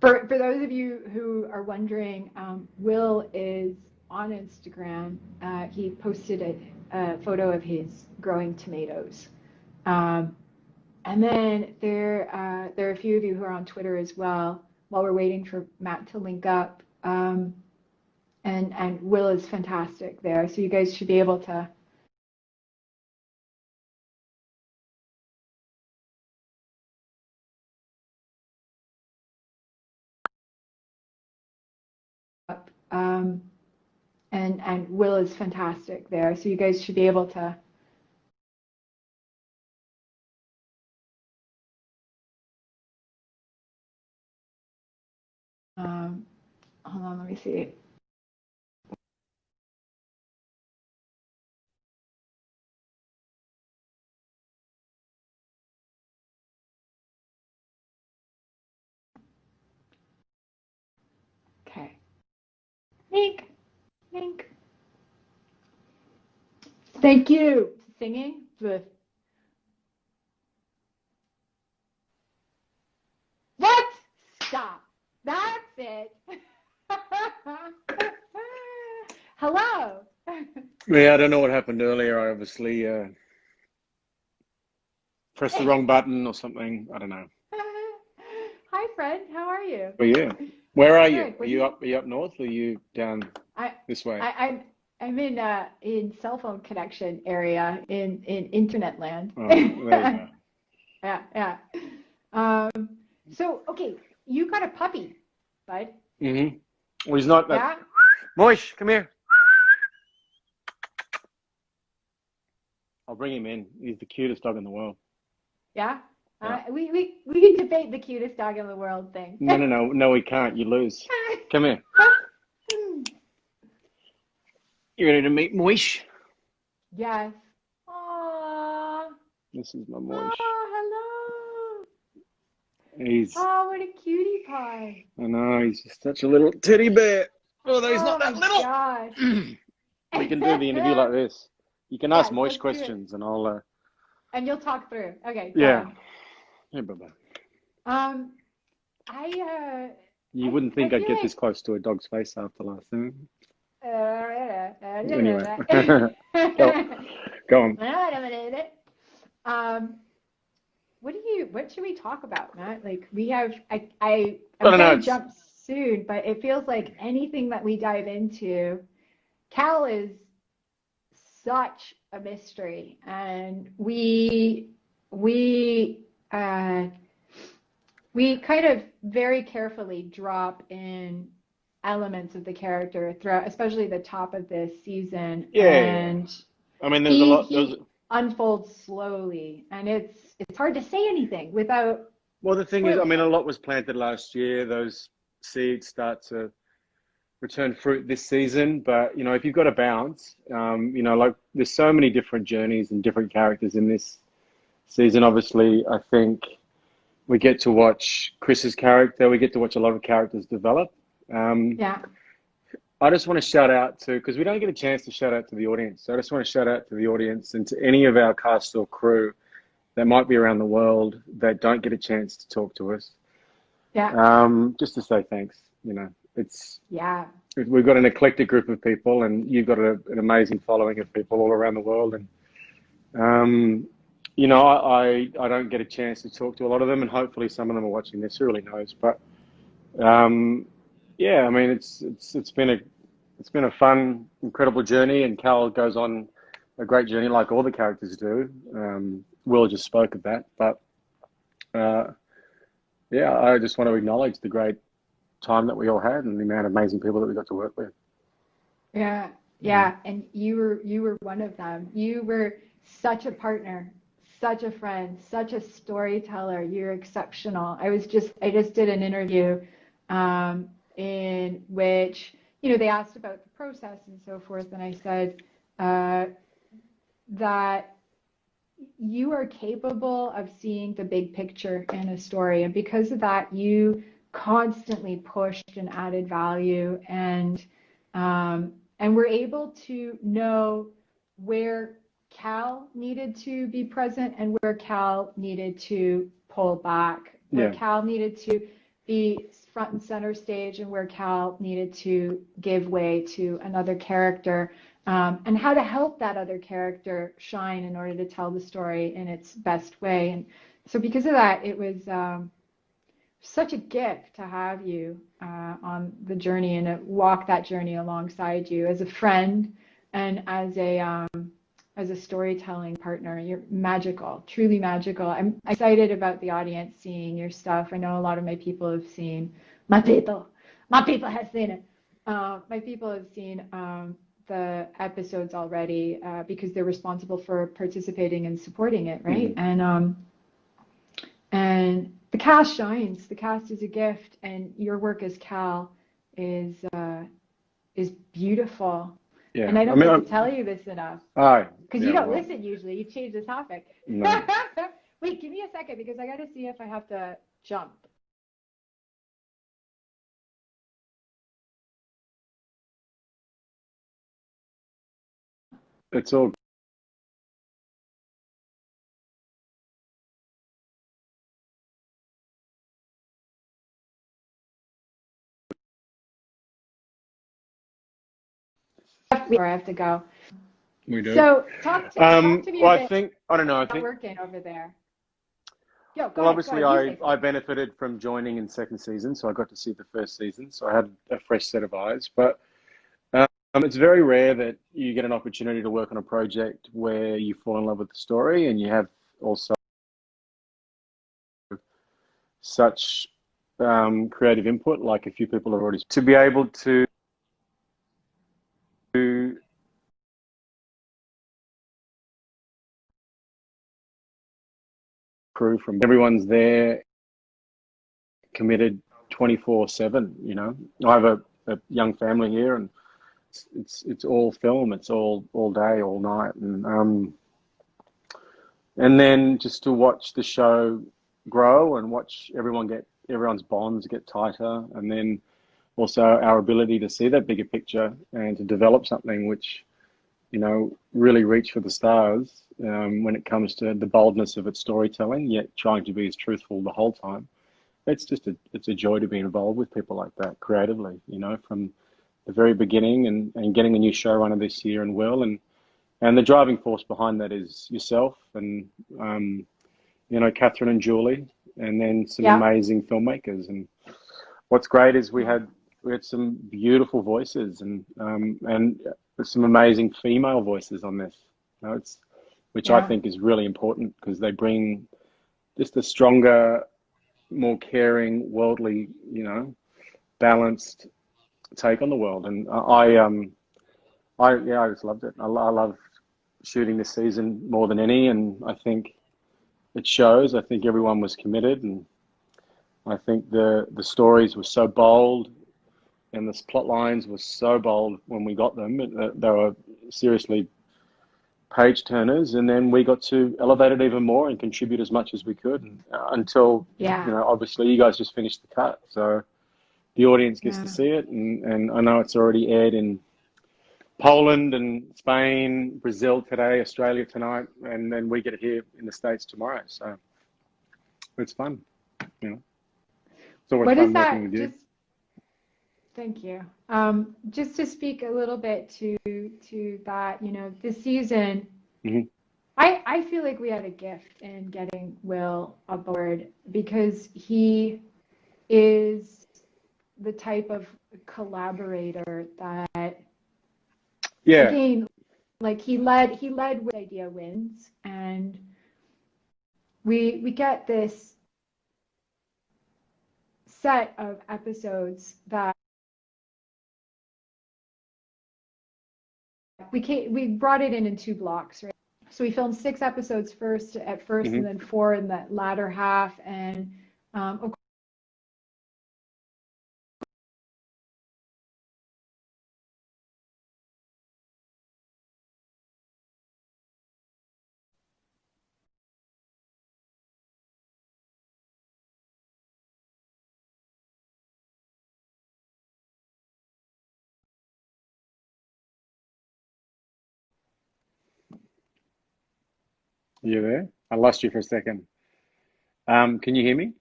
For those of you who are wondering, Will is on Instagram. He posted a photo of his growing tomatoes. And then there are a few of you who are on Twitter as well, while we're waiting for Matt to link up. And Will is fantastic there. So you guys should be able to and Will is fantastic there. So you guys should be able to hold on, let me see. Okay. Mink. Mink. Thank you. Singing. What? Stop. That's it. Hello. Yeah, I don't know what happened earlier. I obviously pressed the wrong button or something. I don't know. Hi, Fred. How are you? But yeah, where are you? Good. Are you up? Are you up north? Or are you down I, this way? I'm in cell phone connection area in internet land. Oh, there you go. Yeah. So okay, you got a puppy, bud. Mm-hmm. Well, he's not. Yeah. Moish, come here. I'll bring him in. He's the cutest dog in the world. Yeah. Yeah. We can debate the cutest dog in the world thing. No, we can't. You lose. Come here. You ready to meet Moish? Yes. Aww. This is my Moish. Oh, hello. He's. Oh, what a cutie pie. I know. He's just such a little teddy bear. Although he's not that my little. Gosh. We can do the interview like this. You can ask Yes, Moish let's do it. questions, and I'll. And you'll talk through. Okay. Go Yeah. on. Yeah, bye-bye. I You wouldn't think feel I'd get like this close to a dog's face after last time. Anyway, go on. What should we talk about, Matt? Like I'm I don't know, gonna it's- jump soon, but it feels like anything that we dive into, Cal is such a mystery, and we kind of very carefully drop in elements of the character throughout, especially the top of this season. Yeah. And I mean, there's a lot. he unfolds slowly, and it's hard to say anything without. Well, the thing is, I mean, a lot was planted last year. Those seeds start to return fruit this season. But, you know, if you've got a bounce, you know, like there's so many different journeys and different characters in this season. Obviously, I think we get to watch Chris's character. We get to watch a lot of characters develop. Yeah. I just want to shout out to, because we don't get a chance to shout out to the audience. So I just want to shout out to the audience and to any of our cast or crew that might be around the world that don't get a chance to talk to us. Yeah. Just to say thanks. You know, Yeah. we've got an eclectic group of people, and you've got an amazing following of people all around the world. And you know, I don't get a chance to talk to a lot of them, and hopefully some of them are watching this. Who really knows? But yeah, I mean, it's been a fun, incredible journey, and Cal goes on a great journey like all the characters do. Will just spoke of that, but yeah, I just want to acknowledge the great time that we all had and the amount of amazing people that we got to work with. Yeah. Yeah. And you were one of them. You were such a partner, such a friend, such a storyteller. You're exceptional. I just did an interview in which, you know, they asked about the process and so forth, and I said that you are capable of seeing the big picture in a story, and because of that, you constantly pushed and added value, and we're able to know where Cal needed to be present and where Cal needed to pull back, where Cal needed to be front and center stage, and where Cal needed to give way to another character, and how to help that other character shine in order to tell the story in its best way. And so because of that, it was such a gift to have you on the journey and to walk that journey alongside you as a friend and as a storytelling partner. You're magical, truly magical. I'm excited about the audience seeing your stuff. I know a lot of my people have seen, my people have seen it. My people have seen the episodes already because they're responsible for participating and supporting it, right? Mm-hmm. And the cast shines. The cast is a gift, and your work as Cal is beautiful. Yeah. And I don't get to tell you this enough. Because you don't listen usually. You change the topic. No. Wait, give me a second because I got to see if I have to jump. It's all. Where I have to go. We do. So talk to me well, a bit. I don't know. I think working over there. Yo, go well, ahead, obviously, I benefited from joining in second season, so I got to see the first season, so I had a fresh set of eyes. But it's very rare that you get an opportunity to work on a project where you fall in love with the story and you have also such creative input, like a few people have already, to be able to crew from everyone's there, committed 24/7. You know, I have a young family here, and it's all film. It's all day, all night, and then just to watch the show grow and watch everyone's bonds get tighter, and then also our ability to see that bigger picture and to develop something which, you know, really reach for the stars when it comes to the boldness of its storytelling, yet trying to be as truthful the whole time. It's a joy to be involved with people like that creatively, you know, from the very beginning, and getting a new showrunner this year, and Will, and the driving force behind that is yourself and you know, Catherine and Julie, and then some amazing filmmakers. And what's great is we had some beautiful voices and some amazing female voices on this. You know, which I think is really important because they bring just a stronger, more caring, worldly, you know, balanced take on the world. And I just loved it. I love shooting this season more than any, and I think it shows. I think everyone was committed, and I think the stories were so bold, and the plot lines were so bold when we got them. They were seriously page turners, and then we got to elevate it even more and contribute as much as we could until, you know, obviously you guys just finished the cut, so the audience gets to see it, and I know it's already aired in Poland and Spain, Brazil today, Australia tonight, and then we get it here in the States tomorrow. So it's fun, you know. It's always What is fun working that? with you. Just thank you. Just to speak a little bit to that, you know, this season, Mhm. I feel like we had a gift in getting Will aboard because he is the type of collaborator that, Yeah, again, like he led with idea wins, and we get this set of episodes that we brought it in two blocks, right? So we filmed 6 episodes at first, hmm and then 4 in the latter half, and of You there? I lost you for a second. Can you hear me?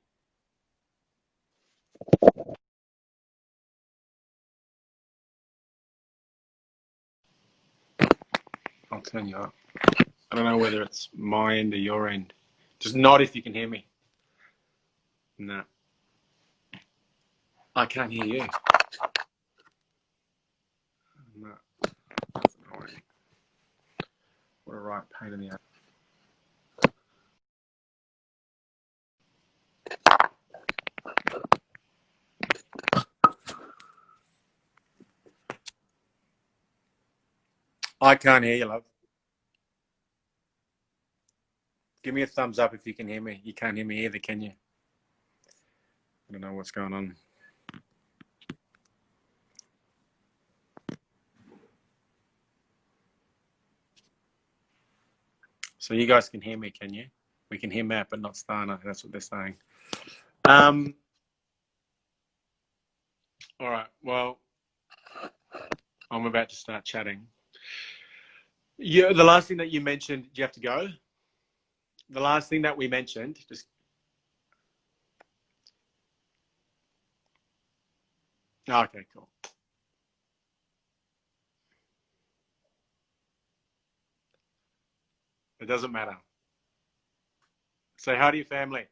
I'll turn you up. I don't know whether it's my end or your end. Just nod if you can hear me. No, I can't hear you. No, that's annoying. What a right pain in the ass. I can't hear you, love. Give me a thumbs up if you can hear me. You can't hear me either, can you? I don't know what's going on. So you guys can hear me, can you? We can hear Matt, but not Stana. That's what they're saying. All right. Well, I'm about to start chatting. Yeah, the last thing that you mentioned, do you have to go? The last thing that we mentioned, just okay, cool. It doesn't matter. Say hi to your family.